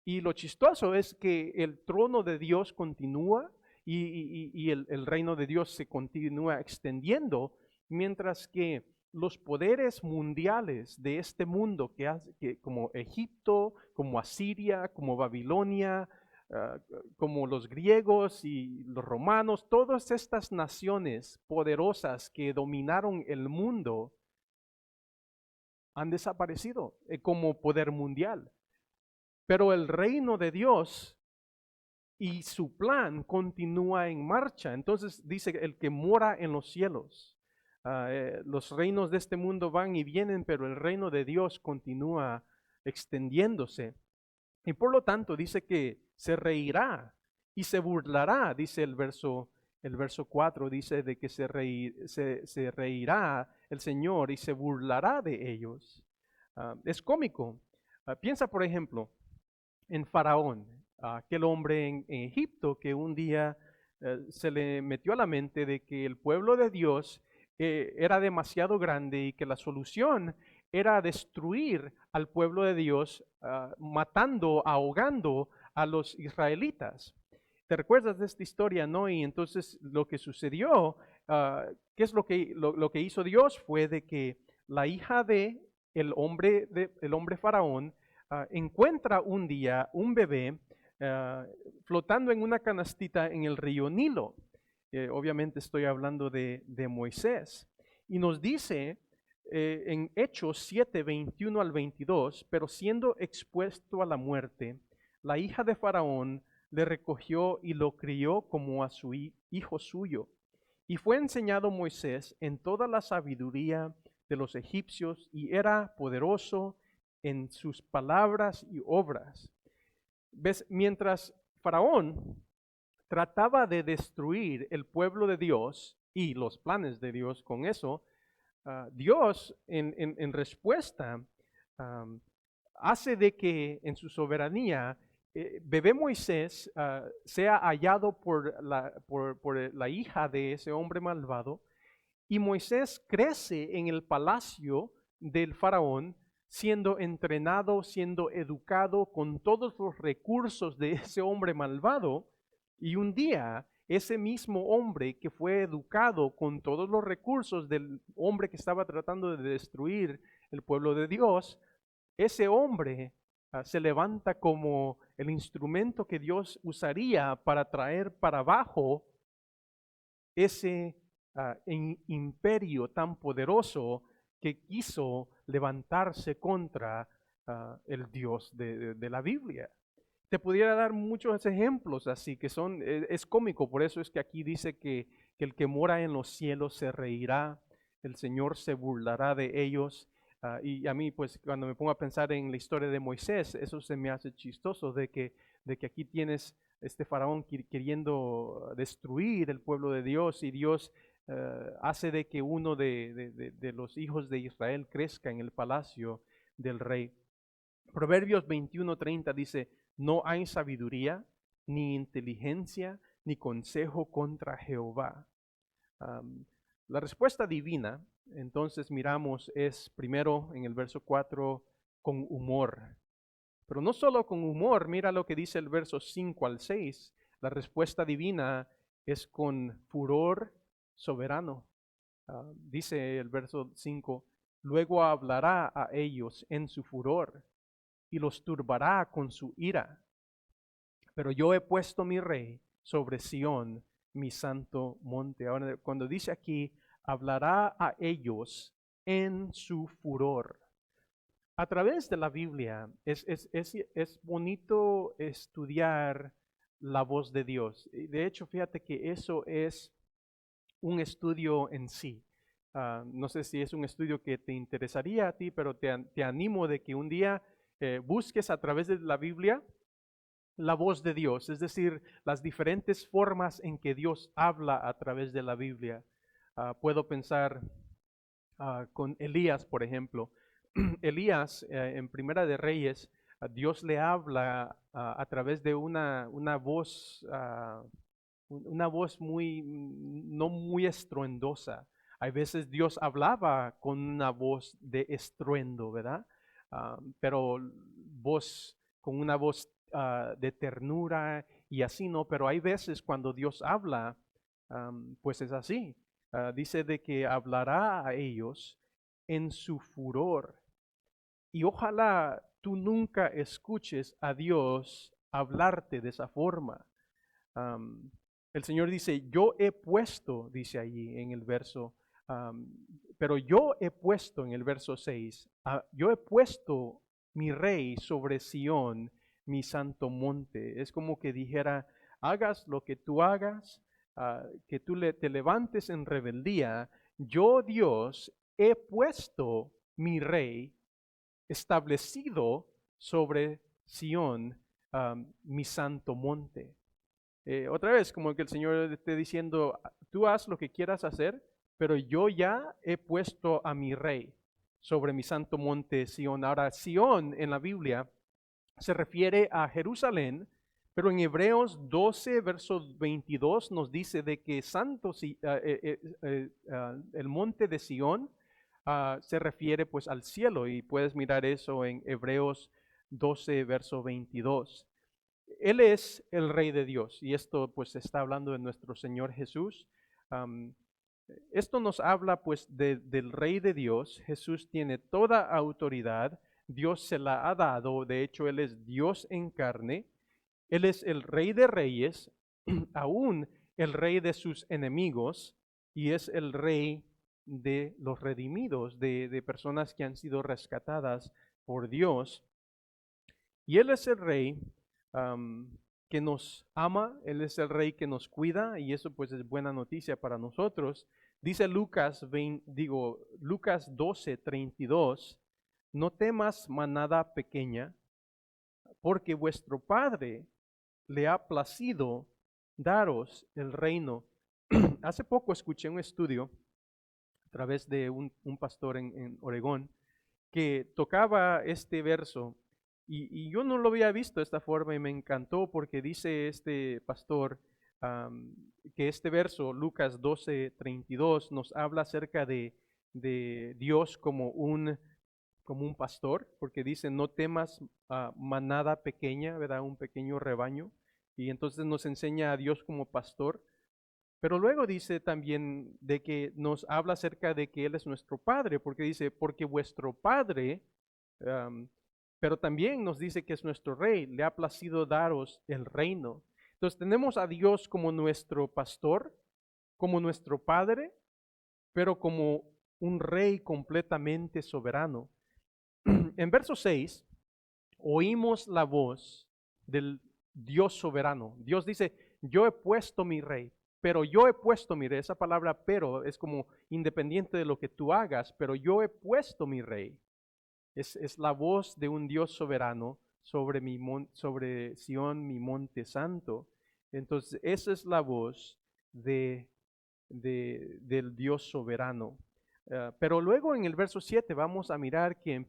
Y lo chistoso es que el trono de Dios continúa y el reino de Dios se continúa extendiendo, mientras que los poderes mundiales de este mundo, como Egipto, como Asiria, como Babilonia, como los griegos y los romanos, todas estas naciones poderosas que dominaron el mundo han desaparecido como poder mundial. Pero el reino de Dios y su plan continúa en marcha. Entonces dice el que mora en los cielos. Los reinos de este mundo van y vienen, pero el reino de Dios continúa extendiéndose. Y por lo tanto dice que se reirá y se burlará, dice el verso 4, dice de que se reirá el Señor y se burlará de ellos. Es cómico. Piensa, por ejemplo, en Faraón, aquel hombre en Egipto que un día se le metió a la mente de que el pueblo de Dios era demasiado grande y que la solución era destruir al pueblo de Dios, matando, ahogando a los israelitas. ¿Te recuerdas de esta historia, no? Y entonces lo que sucedió, ¿qué es lo que hizo Dios? Fue de que la hija de el hombre Faraón encuentra un día un bebé flotando en una canastita en el río Nilo. Obviamente estoy hablando de Moisés. Y nos dice en Hechos 7, 21 al 22, pero siendo expuesto a la muerte, la hija de Faraón le recogió y lo crió como a su hijo suyo. Y fue enseñado Moisés en toda la sabiduría de los egipcios y era poderoso en sus palabras y obras. ¿Ves? Mientras Faraón trataba de destruir el pueblo de Dios y los planes de Dios con eso, Dios en respuesta hace de que en su soberanía bebé Moisés sea hallado por la hija de ese hombre malvado, y Moisés crece en el palacio del faraón, siendo entrenado, siendo educado con todos los recursos de ese hombre malvado. Y un día, ese mismo hombre que fue educado con todos los recursos del hombre que estaba tratando de destruir el pueblo de Dios, ese hombre se levanta como el instrumento que Dios usaría para traer para abajo ese imperio tan poderoso que quiso levantarse contra el Dios de la Biblia. Te pudiera dar muchos ejemplos así que es cómico, por eso es que aquí dice que el que mora en los cielos se reirá, el Señor se burlará de ellos. Y a mí, pues, cuando me pongo a pensar en la historia de Moisés, eso se me hace chistoso de que aquí tienes este faraón queriendo destruir el pueblo de Dios, y Dios hace de que uno de los hijos de Israel crezca en el palacio del rey. Proverbios 21:30 dice: no hay sabiduría, ni inteligencia, ni consejo contra Jehová. La respuesta divina, entonces miramos, es primero en el verso 4, con humor. Pero no solo con humor, mira lo que dice el verso 5 al 6. La respuesta divina es con furor soberano. Dice el verso 5, luego hablará a ellos en su furor y los turbará con su ira. Pero yo he puesto mi rey sobre Sión, mi santo monte. Ahora, cuando dice aquí, hablará a ellos en su furor. A través de la Biblia es bonito estudiar la voz de Dios. De hecho, fíjate que eso es un estudio en sí. No sé si es un estudio que te interesaría a ti, pero te animo de que un día busques a través de la Biblia la voz de Dios, es decir, las diferentes formas en que Dios habla a través de la Biblia. Puedo pensar con Elías, por ejemplo. Elías, en Primera de Reyes, Dios le habla a través de una voz no muy estruendosa. Hay veces Dios hablaba con una voz de estruendo, ¿verdad? Pero con una voz de ternura y así, ¿no? Pero hay veces cuando Dios habla, pues es así. Dice de que hablará a ellos en su furor. Y ojalá tú nunca escuches a Dios hablarte de esa forma. Am, el Señor dice, yo he puesto, dice allí en el verso, am, pero yo he puesto en el verso 6, yo he puesto mi rey sobre Sión, mi santo monte. Es como que dijera, hagas lo que tú hagas, que tú te levantes en rebeldía, yo Dios he puesto mi rey establecido sobre Sión, mi santo monte. Otra vez, como que el Señor esté diciendo, tú haz lo que quieras hacer, pero yo ya he puesto a mi rey sobre mi santo monte Sión. Ahora, Sión en la Biblia se refiere a Jerusalén, pero en Hebreos 12, verso 22 nos dice de que el monte de Sión se refiere pues al cielo, y puedes mirar eso en Hebreos 12, verso 22. Él es el Rey de Dios, y esto pues está hablando de nuestro Señor Jesús. Am, Esto nos habla pues del Rey de Dios. Jesús tiene toda autoridad, Dios se la ha dado, de hecho Él es Dios en carne, Él es el Rey de Reyes, aún el Rey de sus enemigos, y es el Rey de los redimidos, de personas que han sido rescatadas por Dios. Y Él es el Rey que nos ama, Él es el Rey que nos cuida, y eso pues es buena noticia para nosotros. Dice Lucas 12:32, no temas manada pequeña, porque vuestro Padre le ha placido daros el reino. Hace poco escuché un estudio a través de un pastor en Oregón que tocaba este verso, y yo no lo había visto de esta forma y me encantó porque dice este pastor que este verso, Lucas 12:32, nos habla acerca de Dios como un pastor, porque dice, no temas manada pequeña, ¿verdad? Un pequeño rebaño, y entonces nos enseña a Dios como pastor. Pero luego dice también de que nos habla acerca de que Él es nuestro Padre, porque dice, porque vuestro Padre, um, pero también nos dice que es nuestro Rey, le ha placido daros el reino. Entonces tenemos a Dios como nuestro pastor, como nuestro Padre, pero como un Rey completamente soberano. En verso 6, oímos la voz del Dios soberano. Dios dice, yo he puesto mi rey, pero yo he puesto mi rey. Esa palabra pero es como independiente de lo que tú hagas, pero yo he puesto mi rey. Es la voz de un Dios soberano sobre, sobre Sión, mi monte santo. Entonces, esa es la voz del Dios soberano. Pero luego en el verso 7 vamos a mirar que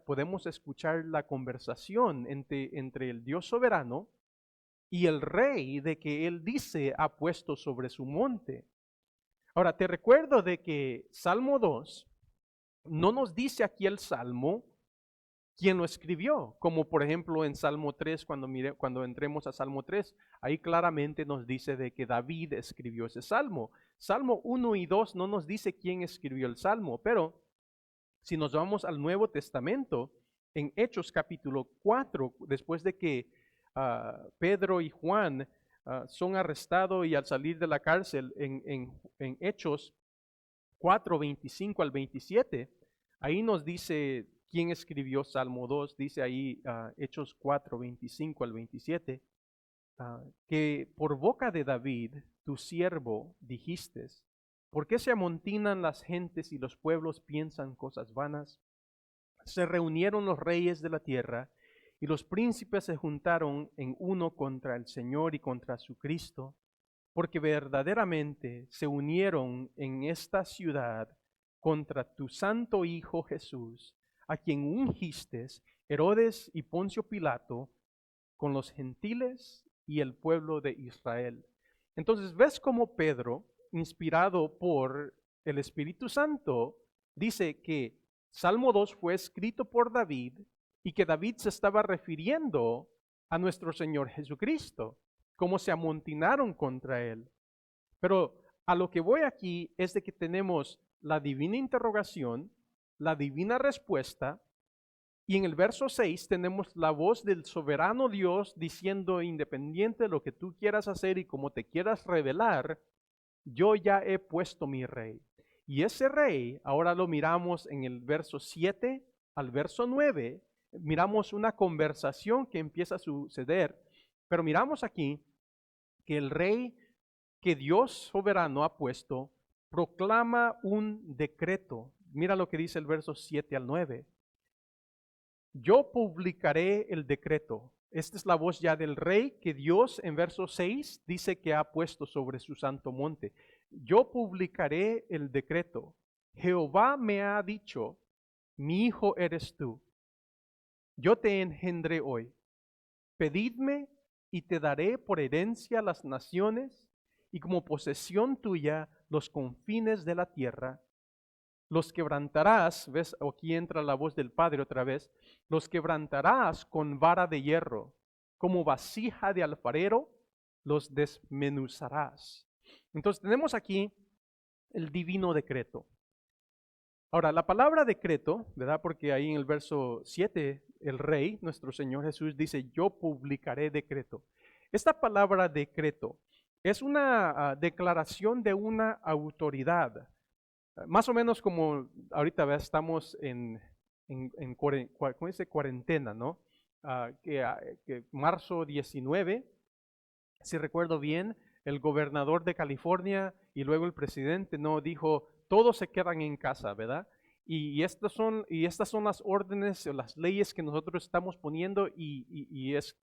podemos escuchar la conversación entre el Dios soberano y el rey de que él dice ha puesto sobre su monte. Ahora, te recuerdo de que Salmo 2 no nos dice aquí el Salmo quién lo escribió, como por ejemplo en Salmo 3, cuando entremos a Salmo 3, ahí claramente nos dice de que David escribió ese Salmo. Salmo 1 y 2 no nos dice quién escribió el Salmo, pero si nos vamos al Nuevo Testamento, en Hechos capítulo 4, después de que Pedro y Juan son arrestados y al salir de la cárcel en Hechos 4, 25 al 27, ahí nos dice quién escribió Salmo 2, dice ahí Hechos 4, 25 al 27, que por boca de David, tu siervo, dijiste, ¿por qué se amontinan las gentes y los pueblos piensan cosas vanas? Se reunieron los reyes de la tierra y los príncipes se juntaron en uno contra el Señor y contra su Cristo, porque verdaderamente se unieron en esta ciudad contra tu santo Hijo Jesús, a quien ungiste, Herodes y Poncio Pilato, con los gentiles y el pueblo de Israel. Entonces, ¿ves cómo Pedro, inspirado por el Espíritu Santo, dice que Salmo 2 fue escrito por David y que David se estaba refiriendo a nuestro Señor Jesucristo, cómo se amontinaron contra Él. Pero a lo que voy aquí es de que tenemos la divina interrogación, la divina respuesta, y en el verso 6 tenemos la voz del soberano Dios diciendo, independiente de lo que tú quieras hacer y como te quieras revelar, yo ya he puesto mi rey. Y ese rey, ahora lo miramos en el verso 7 al verso 9, miramos una conversación que empieza a suceder, pero miramos aquí que el rey que Dios soberano ha puesto proclama un decreto. Mira lo que dice el verso 7 al 9. Yo publicaré el decreto. Esta es la voz ya del rey que Dios en verso 6 dice que ha puesto sobre su santo monte. Yo publicaré el decreto. Jehová me ha dicho, mi hijo eres tú. Yo te engendré hoy. Pedidme y te daré por herencia las naciones y como posesión tuya los confines de la tierra. Los quebrantarás, ves, aquí entra la voz del Padre otra vez, los quebrantarás con vara de hierro, como vasija de alfarero, los desmenuzarás. Entonces tenemos aquí el divino decreto. Ahora, la palabra decreto, ¿verdad? Porque ahí en el verso 7, el rey, nuestro Señor Jesús, dice, yo publicaré decreto. Esta palabra decreto es una declaración de una autoridad. Más o menos como ahorita estamos en ¿cómo dice? Cuarentena, ¿no? Que marzo 19, si recuerdo bien, el gobernador de California y luego el presidente no dijo, todos se quedan en casa, ¿verdad? Y estas son las órdenes o las leyes que nosotros estamos poniendo y es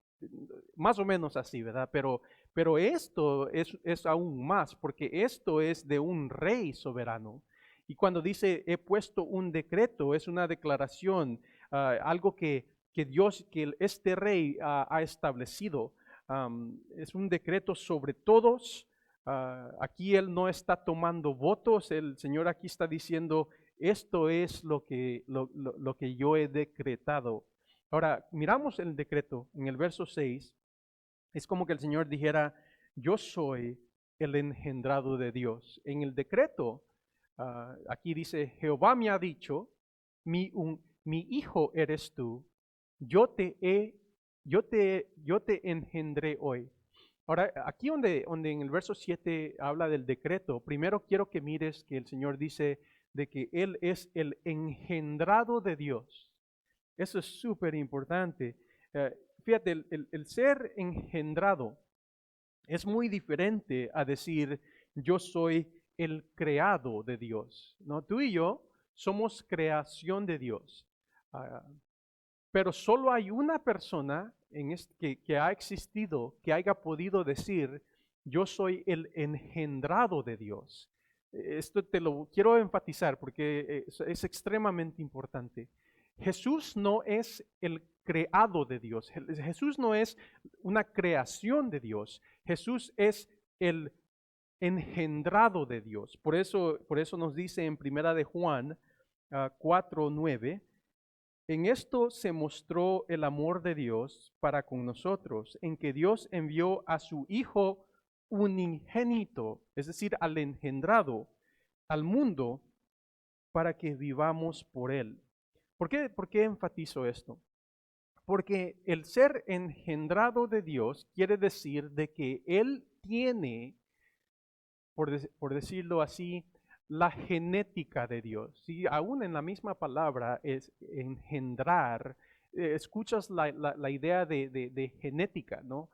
más o menos así, ¿verdad? Pero esto es aún más, porque esto es de un rey soberano. Y cuando dice, he puesto un decreto, es una declaración, algo que Dios, que este rey ha establecido. Es un decreto sobre todos. Aquí Él no está tomando votos, el Señor aquí está diciendo, esto es lo que yo he decretado. Ahora, miramos el decreto en el verso 6, es como que el Señor dijera, yo soy el engendrado de Dios. En el decreto, aquí dice, Jehová me ha dicho, mi hijo eres tú, yo te engendré hoy. Ahora, aquí donde en el verso 7 habla del decreto, primero quiero que mires que el Señor dice de que Él es el engendrado de Dios. Eso es súper importante. Fíjate, el ser engendrado es muy diferente a decir yo soy el creado de Dios, ¿no? Tú y yo somos creación de Dios. Pero solo hay una persona que ha existido, que haya podido decir, yo soy el engendrado de Dios. Esto te lo quiero enfatizar porque es extremadamente importante. Jesús no es el creado de Dios. Jesús no es una creación de Dios. Jesús es el engendrado de Dios. Por eso nos dice en Primera de Juan 4:9, en esto se mostró el amor de Dios para con nosotros, en que Dios envió a su Hijo unigénito, es decir, al engendrado, al mundo, para que vivamos por Él. ¿Por qué enfatizo esto? Porque el ser engendrado de Dios quiere decir de que Él tiene, por decirlo así, la genética de Dios. ¿Sí? Aún en la misma palabra es engendrar, escuchas la idea de genética, ¿no?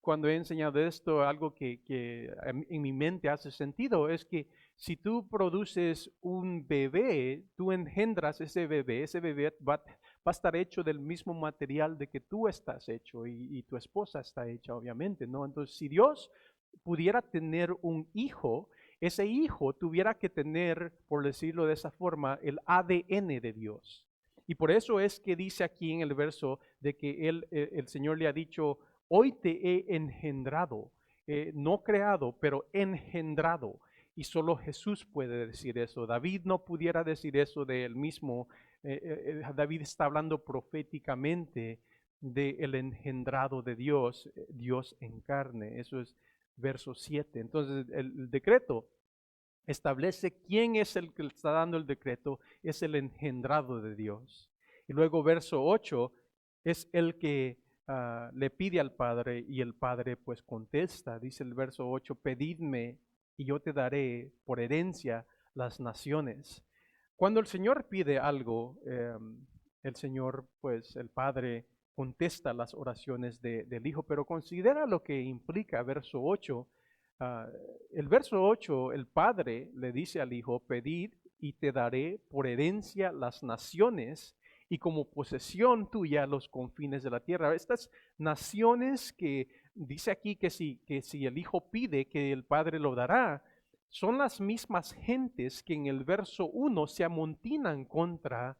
Cuando he enseñado esto, algo que en mi mente hace sentido, es que si tú produces un bebé, tú engendras ese bebé va a estar hecho del mismo material de que tú estás hecho y tu esposa está hecha, obviamente, ¿no? Entonces, si Dios pudiera tener un hijo, ese hijo tuviera que tener, por decirlo de esa forma, el ADN de Dios. Y por eso es que dice aquí en el verso de que el Señor le ha dicho, hoy te he engendrado, no creado, pero engendrado. Y solo Jesús puede decir eso. David no pudiera decir eso de él mismo. David está hablando proféticamente del engendrado de Dios, Dios en carne. Eso es verso 7. Entonces el decreto establece quién es el que está dando el decreto, es el engendrado de Dios. Y luego verso 8 es el que le pide al Padre y el Padre pues contesta. Dice el verso 8, pedidme y yo te daré por herencia las naciones. Cuando el Señor pide algo, el Señor pues el Padre contesta las oraciones del Hijo, pero considera lo que implica verso 8. El verso 8, el Padre le dice al Hijo, pedid y te daré por herencia las naciones y como posesión tuya los confines de la tierra. Estas naciones que dice aquí que si el Hijo pide, que el Padre lo dará, son las mismas gentes que en el verso 1 se amontinan contra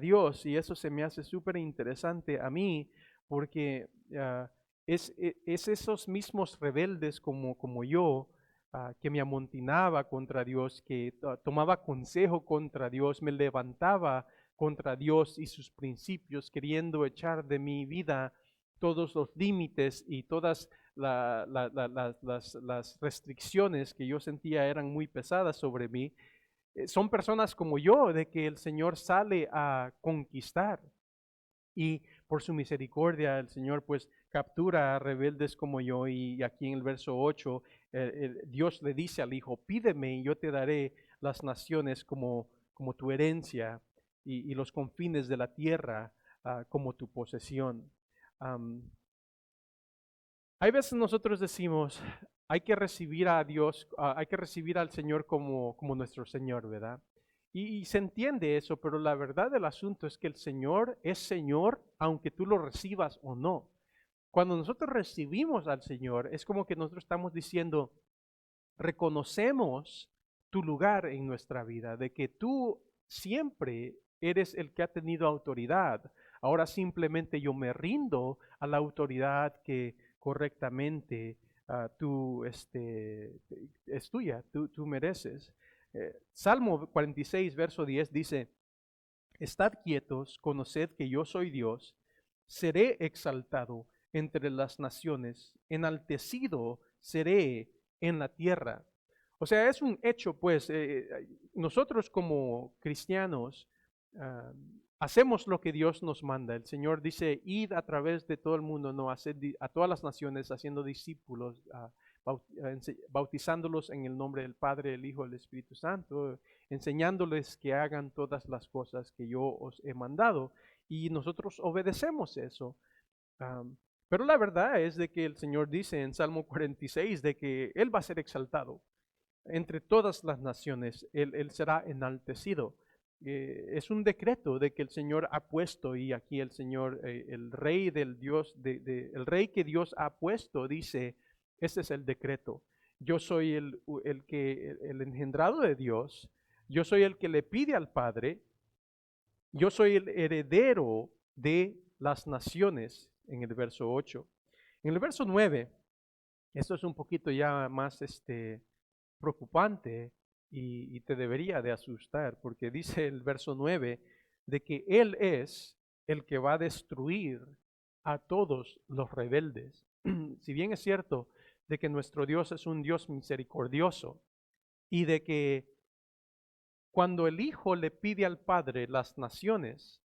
Dios. Y eso se me hace súper interesante a mí porque es esos mismos rebeldes como yo, que me amontinaba contra Dios, que tomaba consejo contra Dios, me levantaba contra Dios y sus principios, queriendo echar de mi vida todos los límites y todas las restricciones que yo sentía eran muy pesadas sobre mí. Son personas como yo, de que el Señor sale a conquistar. Y por su misericordia el Señor pues captura a rebeldes como yo. Y aquí en el verso 8 Dios le dice al Hijo, pídeme y yo te daré las naciones como tu herencia y los confines de la tierra como tu posesión. Hay veces nosotros decimos, hay que recibir a Dios, hay que recibir al Señor como nuestro Señor, ¿verdad? Y se entiende eso, pero la verdad del asunto es que el Señor es Señor aunque tú lo recibas o no. Cuando nosotros recibimos al Señor, es como que nosotros estamos diciendo, reconocemos tu lugar en nuestra vida, de que tú siempre eres el que ha tenido autoridad. Ahora simplemente yo me rindo a la autoridad que correctamente tú es tuya, tú mereces. Salmo 46, verso 10 dice, estad quietos, conoced que yo soy Dios, seré exaltado entre las naciones, enaltecido seré en la tierra. O sea, es un hecho, pues, nosotros como cristianos hacemos lo que Dios nos manda. El Señor dice, id a través de todo el mundo, no, haced a todas las naciones, haciendo discípulos, bautizándolos en el nombre del Padre, el Hijo, el Espíritu Santo, enseñándoles que hagan todas las cosas que yo os he mandado. Y nosotros obedecemos eso. Pero la verdad es de que el Señor dice en Salmo 46 de que Él va a ser exaltado entre todas las naciones, Él será enaltecido. Es un decreto de que el Señor ha puesto, y aquí el Señor, el Rey del Dios, el Rey que Dios ha puesto, dice, este es el decreto. Yo soy el engendrado de Dios, yo soy el que le pide al Padre, yo soy el heredero de las naciones, en el verso 8. En el verso 9, esto es un poquito ya más preocupante y te debería de asustar, porque dice el verso 9 de que Él es el que va a destruir a todos los rebeldes. Si bien es cierto de que nuestro Dios es un Dios misericordioso y de que cuando el Hijo le pide al Padre las naciones,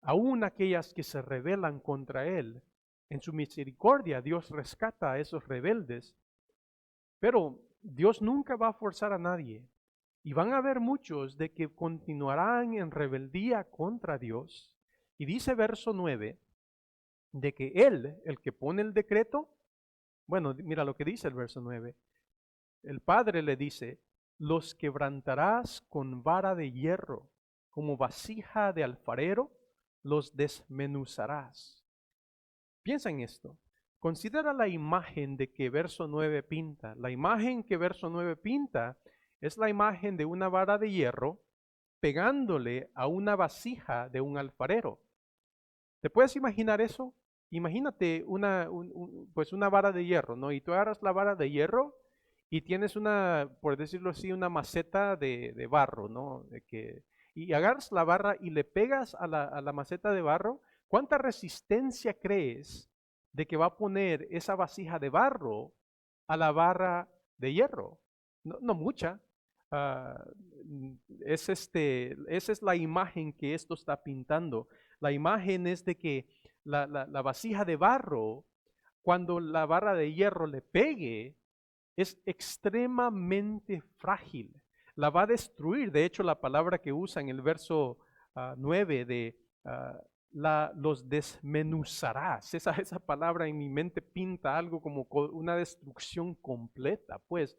aún aquellas que se rebelan contra Él, en su misericordia Dios rescata a esos rebeldes, pero Dios nunca va a forzar a nadie. Y van a haber muchos de que continuarán en rebeldía contra Dios. Y dice verso 9, de que Él, el que pone el decreto, bueno, mira lo que dice el verso 9. El Padre le dice, los quebrantarás con vara de hierro, como vasija de alfarero, los desmenuzarás. Piensa en esto. Considera la imagen de que verso 9 pinta. La imagen que verso 9 pinta es la imagen de una vara de hierro pegándole a una vasija de un alfarero. ¿Te puedes imaginar eso? Imagínate pues una vara de hierro, ¿no? Y tú agarras la vara de hierro y tienes una, por decirlo así, una maceta de barro, ¿no? Y agarras la barra y le pegas a la maceta de barro, ¿Cuánta resistencia crees de que va a poner esa vasija de barro a la barra de hierro? No, no mucha. Ah, esa es la imagen que esto está pintando. La imagen es de que la vasija de barro, cuando la barra de hierro le pegue, es extremadamente frágil. La va a destruir. De hecho, la palabra que usa en el verso 9 de los desmenuzarás. Esa palabra en mi mente pinta algo como una destrucción completa. Pues,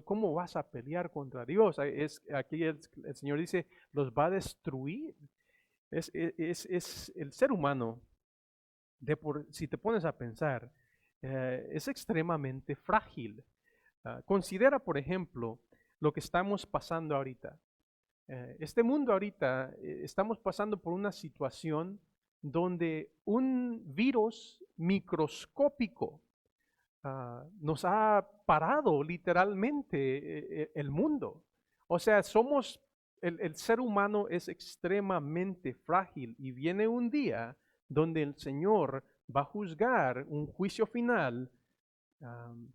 ¿cómo vas a pelear contra Dios? Aquí el Señor dice, los va a destruir. Es el ser humano, si te pones a pensar, es extremadamente frágil. Considera, por ejemplo, lo que estamos pasando ahorita. Este mundo ahorita, estamos pasando por una situación donde un virus microscópico nos ha parado literalmente el mundo. O sea, el ser humano es extremadamente frágil y viene un día donde el Señor va a juzgar un juicio final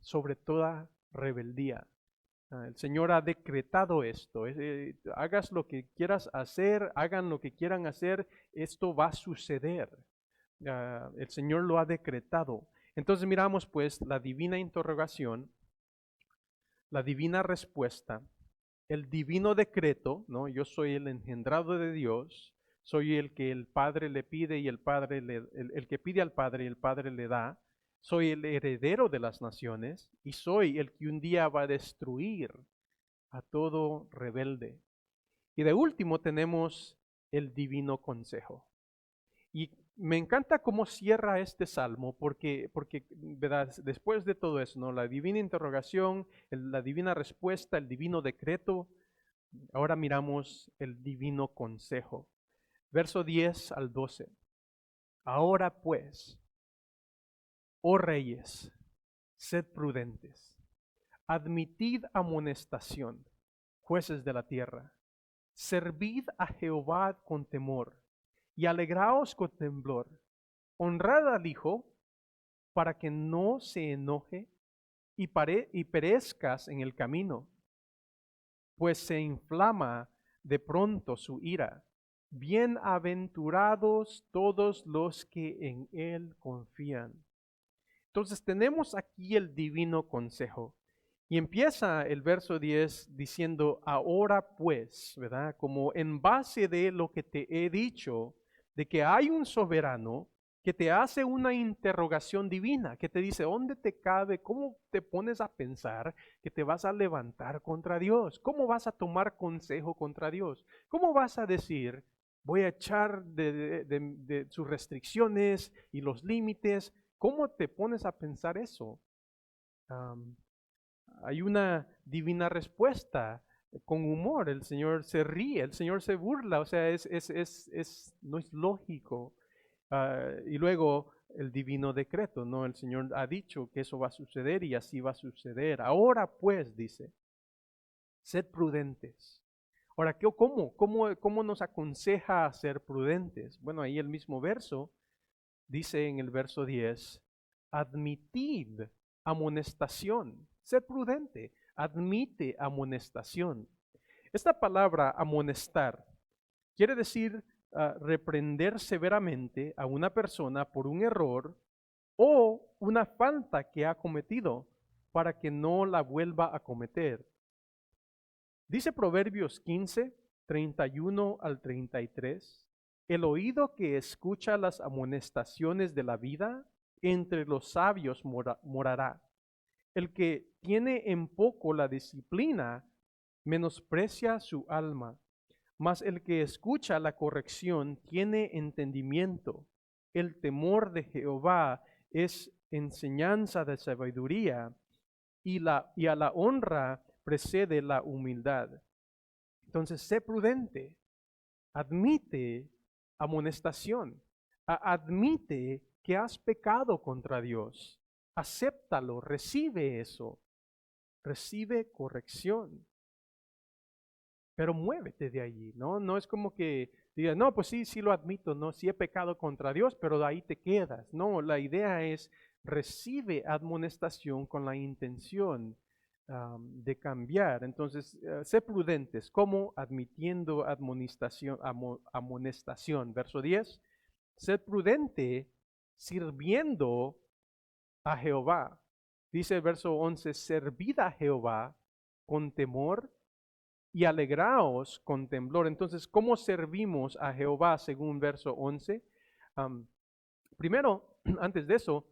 sobre toda rebeldía. El Señor ha decretado esto. Hagas lo que quieras hacer, hagan lo que quieran hacer, esto va a suceder. El Señor lo ha decretado. Entonces miramos pues la divina interrogación, la divina respuesta, el divino decreto, ¿no? Yo soy el engendrado de Dios, soy el que el Padre le pide y el que pide al Padre y el Padre le da. Soy el heredero de las naciones y soy el que un día va a destruir a todo rebelde. Y de último tenemos el divino consejo. Y me encanta cómo cierra este salmo porque ¿verdad? Después de todo eso, ¿no? La divina interrogación, la divina respuesta, el divino decreto, ahora miramos el divino consejo. Verso 10 al 12. Ahora pues, oh reyes, sed prudentes, admitid amonestación, jueces de la tierra, servid a Jehová con temor y alegraos con temblor, honrad al Hijo para que no se enoje y perezcas en el camino, pues se inflama de pronto su ira. Bienaventurados todos los que en Él confían. Entonces tenemos aquí el divino consejo. Y empieza el verso 10 diciendo, ahora pues, ¿verdad? Como en base de lo que te he dicho, de que hay un soberano que te hace una interrogación divina, que te dice, ¿dónde te cabe? ¿Cómo te pones a pensar que te vas a levantar contra Dios? ¿Cómo vas a tomar consejo contra Dios? ¿Cómo vas a decir, voy a echar de sus restricciones y los límites? ¿Cómo te pones a pensar eso? Hay una divina respuesta con humor. El Señor se ríe, el Señor se burla, o sea, no es lógico. Y luego el divino decreto, ¿no? El Señor ha dicho que eso va a suceder y así va a suceder. Ahora pues, dice, sed prudentes. Ahora, ¿cómo nos aconseja ser prudentes? Bueno, ahí el mismo verso dice en el verso 10, admitid amonestación. Sed prudente, admite amonestación. Esta palabra amonestar quiere decir reprender severamente a una persona por un error o una falta que ha cometido para que no la vuelva a cometer. Dice Proverbios 15, 31 al 33, el oído que escucha las amonestaciones de la vida, entre los sabios morará. El que tiene en poco la disciplina, menosprecia su alma, mas el que escucha la corrección tiene entendimiento. El temor de Jehová es enseñanza de sabiduría, y a la honra precede la humildad. Entonces, sé prudente, admite amonestación, admite que has pecado contra Dios, acéptalo, recibe eso, recibe corrección. Pero muévete de allí, ¿no? No es como que digas, no, pues sí, sí lo admito, no, sí he pecado contra Dios, pero de ahí te quedas. No, la idea es recibe amonestación con la intención de cambiar. Entonces, sé prudentes, como admitiendo amonestación. Verso 10, sed prudente sirviendo a Jehová. Dice el verso 11, servid a Jehová con temor y alegraos con temblor. Entonces, ¿cómo servimos a Jehová según verso 11? Am, Primero, antes de eso,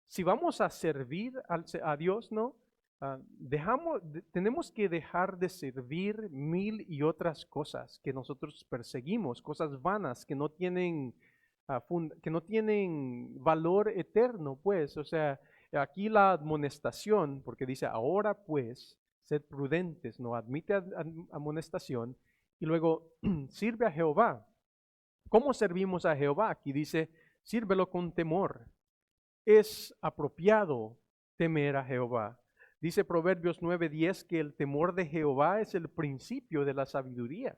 si vamos a servir a Dios, ¿no? Tenemos que dejar de servir mil y otras cosas que nosotros perseguimos, cosas vanas que no tienen, que no tienen valor eterno, pues. O sea, aquí la amonestación, porque dice, ahora pues, sed prudentes, no admite amonestación, y luego sirve a Jehová. ¿Cómo servimos a Jehová? Aquí dice, sírvelo con temor. Es apropiado temer a Jehová. Dice Proverbios 9:10 que el temor de Jehová es el principio de la sabiduría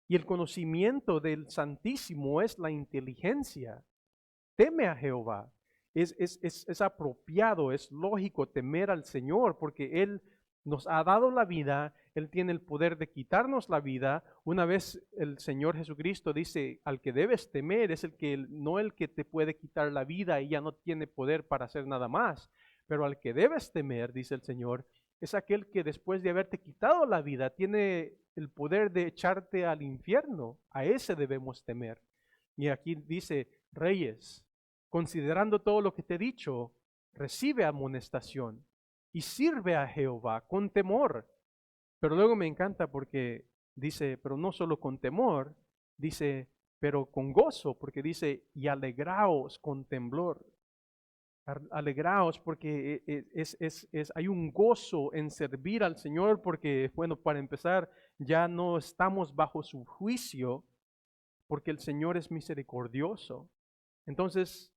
y el conocimiento del Santísimo es la inteligencia. Teme a Jehová. Es apropiado, es lógico temer al Señor porque Él nos ha dado la vida, Él tiene el poder de quitarnos la vida. Una vez el Señor Jesucristo dice, al que debes temer es no el que te puede quitar la vida y ya no tiene poder para hacer nada más, pero al que debes temer, dice el Señor, es aquel que después de haberte quitado la vida tiene el poder de echarte al infierno. A ese debemos temer. Y aquí dice, reyes, considerando todo lo que te he dicho, recibe amonestación y sirve a Jehová con temor. Pero luego me encanta porque dice, pero no solo con temor, dice, pero con gozo, porque dice, y alegraos con temblor. Alegraos porque hay un gozo en servir al Señor porque, bueno, para empezar, ya no estamos bajo su juicio porque el Señor es misericordioso. Entonces,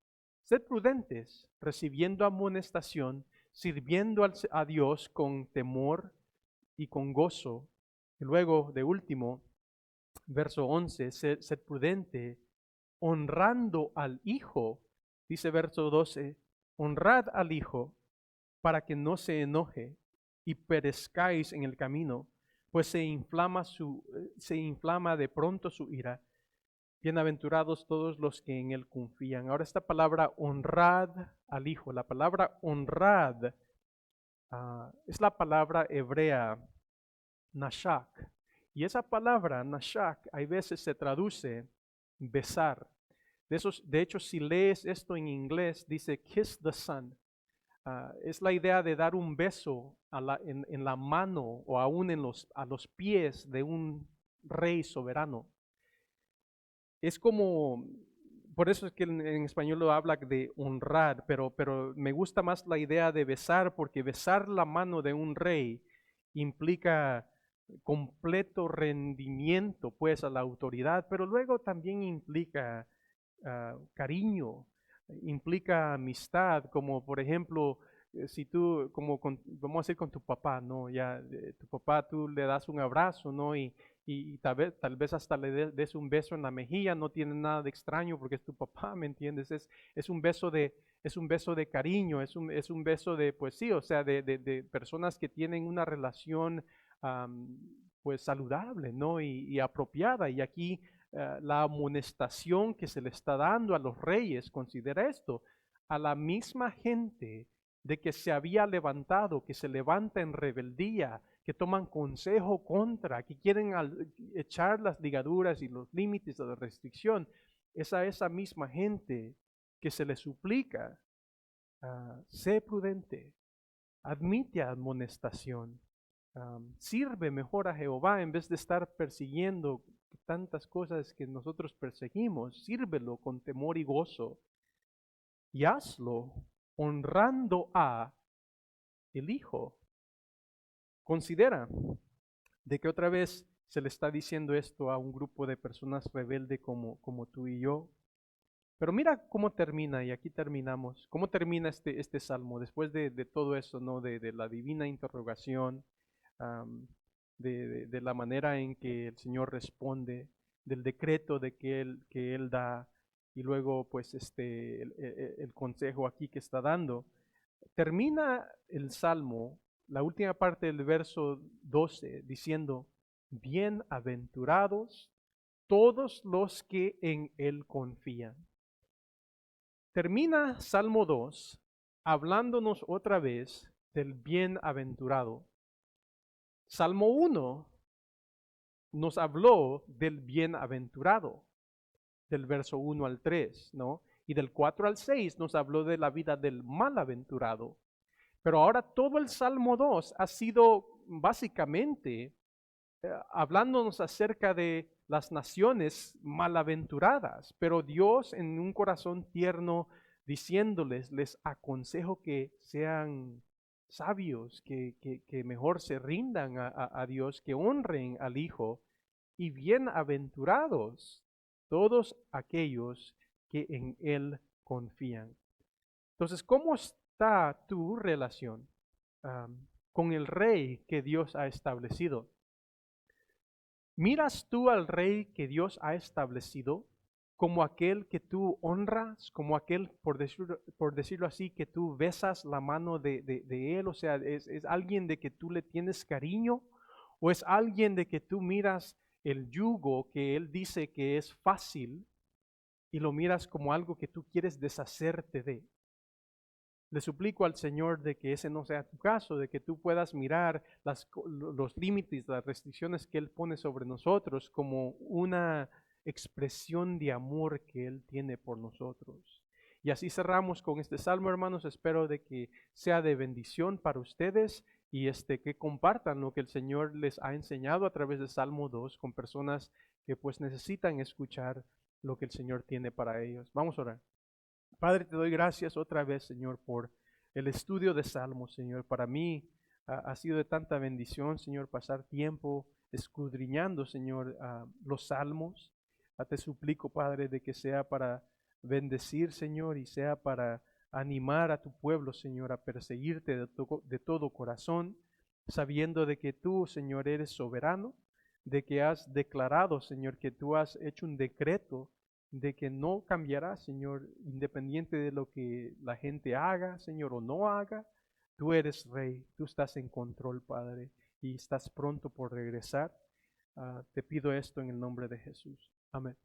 sed prudentes, recibiendo amonestación, sirviendo a Dios con temor y con gozo. Y luego, de último, verso 11, sed prudente, honrando al Hijo. Dice verso 12, honrad al Hijo para que no se enoje y perezcáis en el camino, pues se inflama de pronto su ira. Bienaventurados todos los que en Él confían. Ahora esta palabra honrad al Hijo, la palabra honrad es la palabra hebrea nashak. Y esa palabra nashak hay veces se traduce besar. De hecho, si lees esto en inglés, dice kiss the son. Es la idea de dar un beso en la mano o aún a los pies de un rey soberano. Es como, por eso es que en español lo habla de honrar, pero me gusta más la idea de besar, porque besar la mano de un rey implica completo rendimiento pues a la autoridad, pero luego también implica cariño, implica amistad, como por ejemplo, si tú, vamos a decir con tu papá, ¿no? Ya, tu papá tú le das un abrazo, ¿no? Y tal vez hasta le des un beso en la mejilla, no tiene nada de extraño porque es tu papá, ¿me entiendes? Es un beso de cariño, es un beso de, pues sí, o sea, de personas que tienen una relación pues saludable, ¿no? Y apropiada. Y aquí la amonestación que se le está dando a los reyes, considera esto, a la misma gente de que se había levantado, que se levanta en rebeldía, que toman consejo contra, que quieren echar las ligaduras y los límites de la restricción, es a esa misma gente que se le suplica, sé prudente, admite amonestación, sirve mejor a Jehová en vez de estar persiguiendo tantas cosas que nosotros perseguimos, sírvelo con temor y gozo y hazlo honrando a el Hijo. Considera de que otra vez se le está diciendo esto a un grupo de personas rebeldes como tú y yo. Pero mira cómo termina, y aquí terminamos, cómo termina este salmo después de todo eso, ¿no? De la divina interrogación, de la manera en que el Señor responde. del decreto de que él da y luego pues el consejo aquí que está dando. Termina el Salmo, la última parte del verso 12, diciendo, bienaventurados todos los que en Él confían. Termina Salmo 2 hablándonos otra vez del bienaventurado. Salmo 1 nos habló del bienaventurado, del verso 1 al 3, ¿no? Y del 4 al 6 nos habló de la vida del malaventurado. Pero ahora todo el Salmo 2 ha sido básicamente hablándonos acerca de las naciones malaventuradas, pero Dios en un corazón tierno diciéndoles, les aconsejo que sean sabios, que mejor se rindan a Dios, que honren al Hijo, y bienaventurados todos aquellos que en Él confían. Entonces, ¿cómo está tu relación con el Rey que Dios ha establecido? ¿Miras tú al Rey que Dios ha establecido como aquel que tú honras, como aquel, por decirlo así, que tú besas la mano de Él? O sea, ¿es alguien de que tú le tienes cariño? ¿O es alguien de que tú miras el yugo que Él dice que es fácil y lo miras como algo que tú quieres deshacerte de? Le suplico al Señor de que ese no sea tu caso, de que tú puedas mirar los límites, las restricciones que Él pone sobre nosotros como una expresión de amor que Él tiene por nosotros. Y así cerramos con este salmo, hermanos. Espero de que sea de bendición para ustedes y que compartan lo que el Señor les ha enseñado a través del Salmo 2 con personas que pues necesitan escuchar lo que el Señor tiene para ellos. Vamos a orar. Padre, te doy gracias otra vez, Señor, por el estudio de Salmos, Señor. Para mí ha sido de tanta bendición, Señor, pasar tiempo escudriñando, Señor, los Salmos. Te suplico, Padre, de que sea para bendecir, Señor, y sea para animar a tu pueblo, Señor, a perseguirte de todo corazón, sabiendo de que tú, Señor, eres soberano, de que has declarado, Señor, que tú has hecho un decreto de que no cambiará, Señor, independiente de lo que la gente haga, Señor, o no haga. Tú eres Rey, tú estás en control, Padre, y estás pronto por regresar. Te pido esto en el nombre de Jesús. Amén.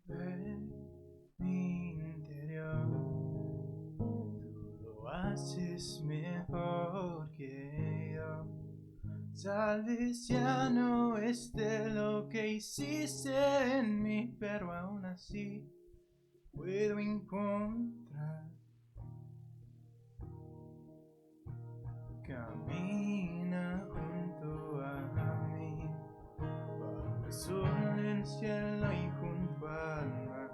Ven mi interior, tú lo haces mejor que yo. Tal vez ya no esté lo que hiciste en mí, pero aún así puedo encontrar. Camina junto a mí, bajo el sol, el cielo y junto al mar.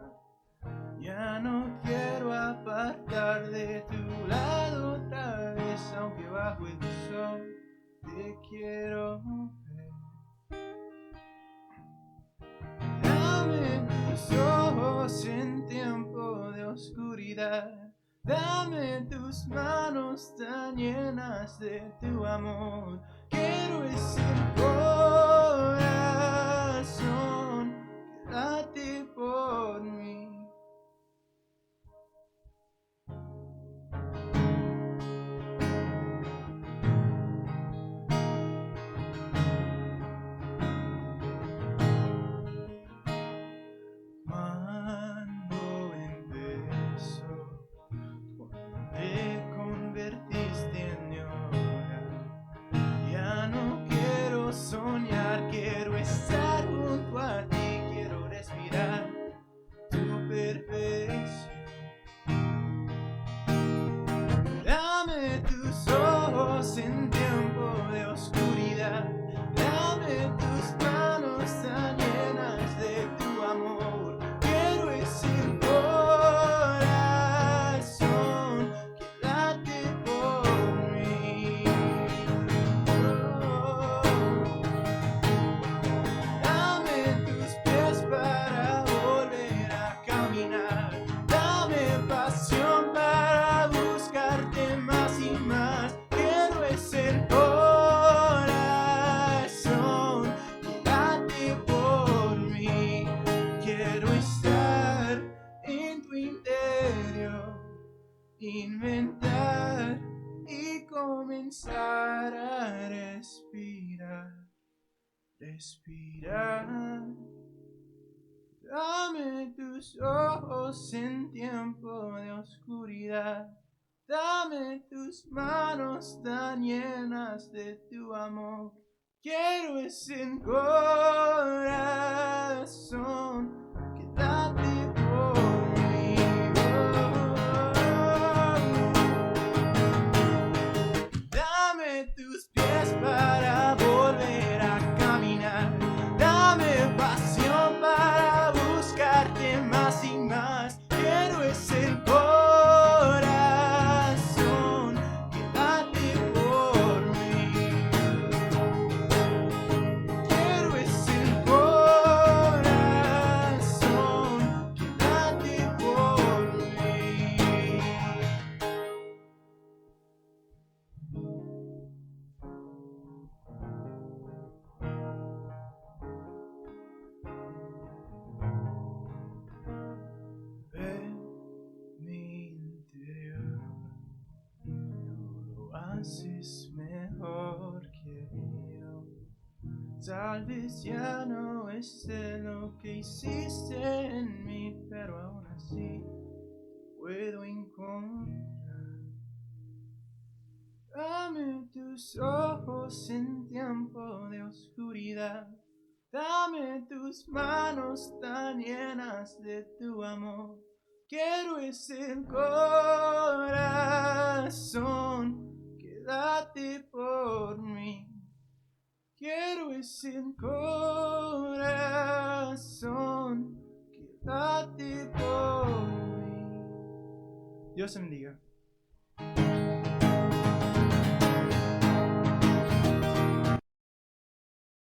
Ya no quiero apartar de tu lado otra vez, aunque bajo el sol te quiero ver. Dame tus ojos en tiempo de oscuridad. Dame tus manos tan llenas de tu amor. Quiero ese corazón que late por mí. Cuando empezó, cuando te convertiste en llorar, ya no quiero soñar, quiero estar junto a ti, quiero respirar inventar y comenzar a respirar. Dame tus ojos en tiempo de oscuridad. Dame tus manos tan llenas de tu amor. Quiero ese corazón que late por mí. Dame tus pies para volver a caminar. Dame pasión para buscarte más y más. Quiero ese corazón que late por mí. Quiero ese corazón que late por mí. Ve mi interior, tú lo haces mejor que yo. Tal vez ya no esté lo que hiciste en mí, pero aún así puedo encontrar. Dame tus ojos en tiempo de oscuridad. Dame tus manos tan llenas de tu amor. Quiero ese corazón que late por mí. Quiero ese corazón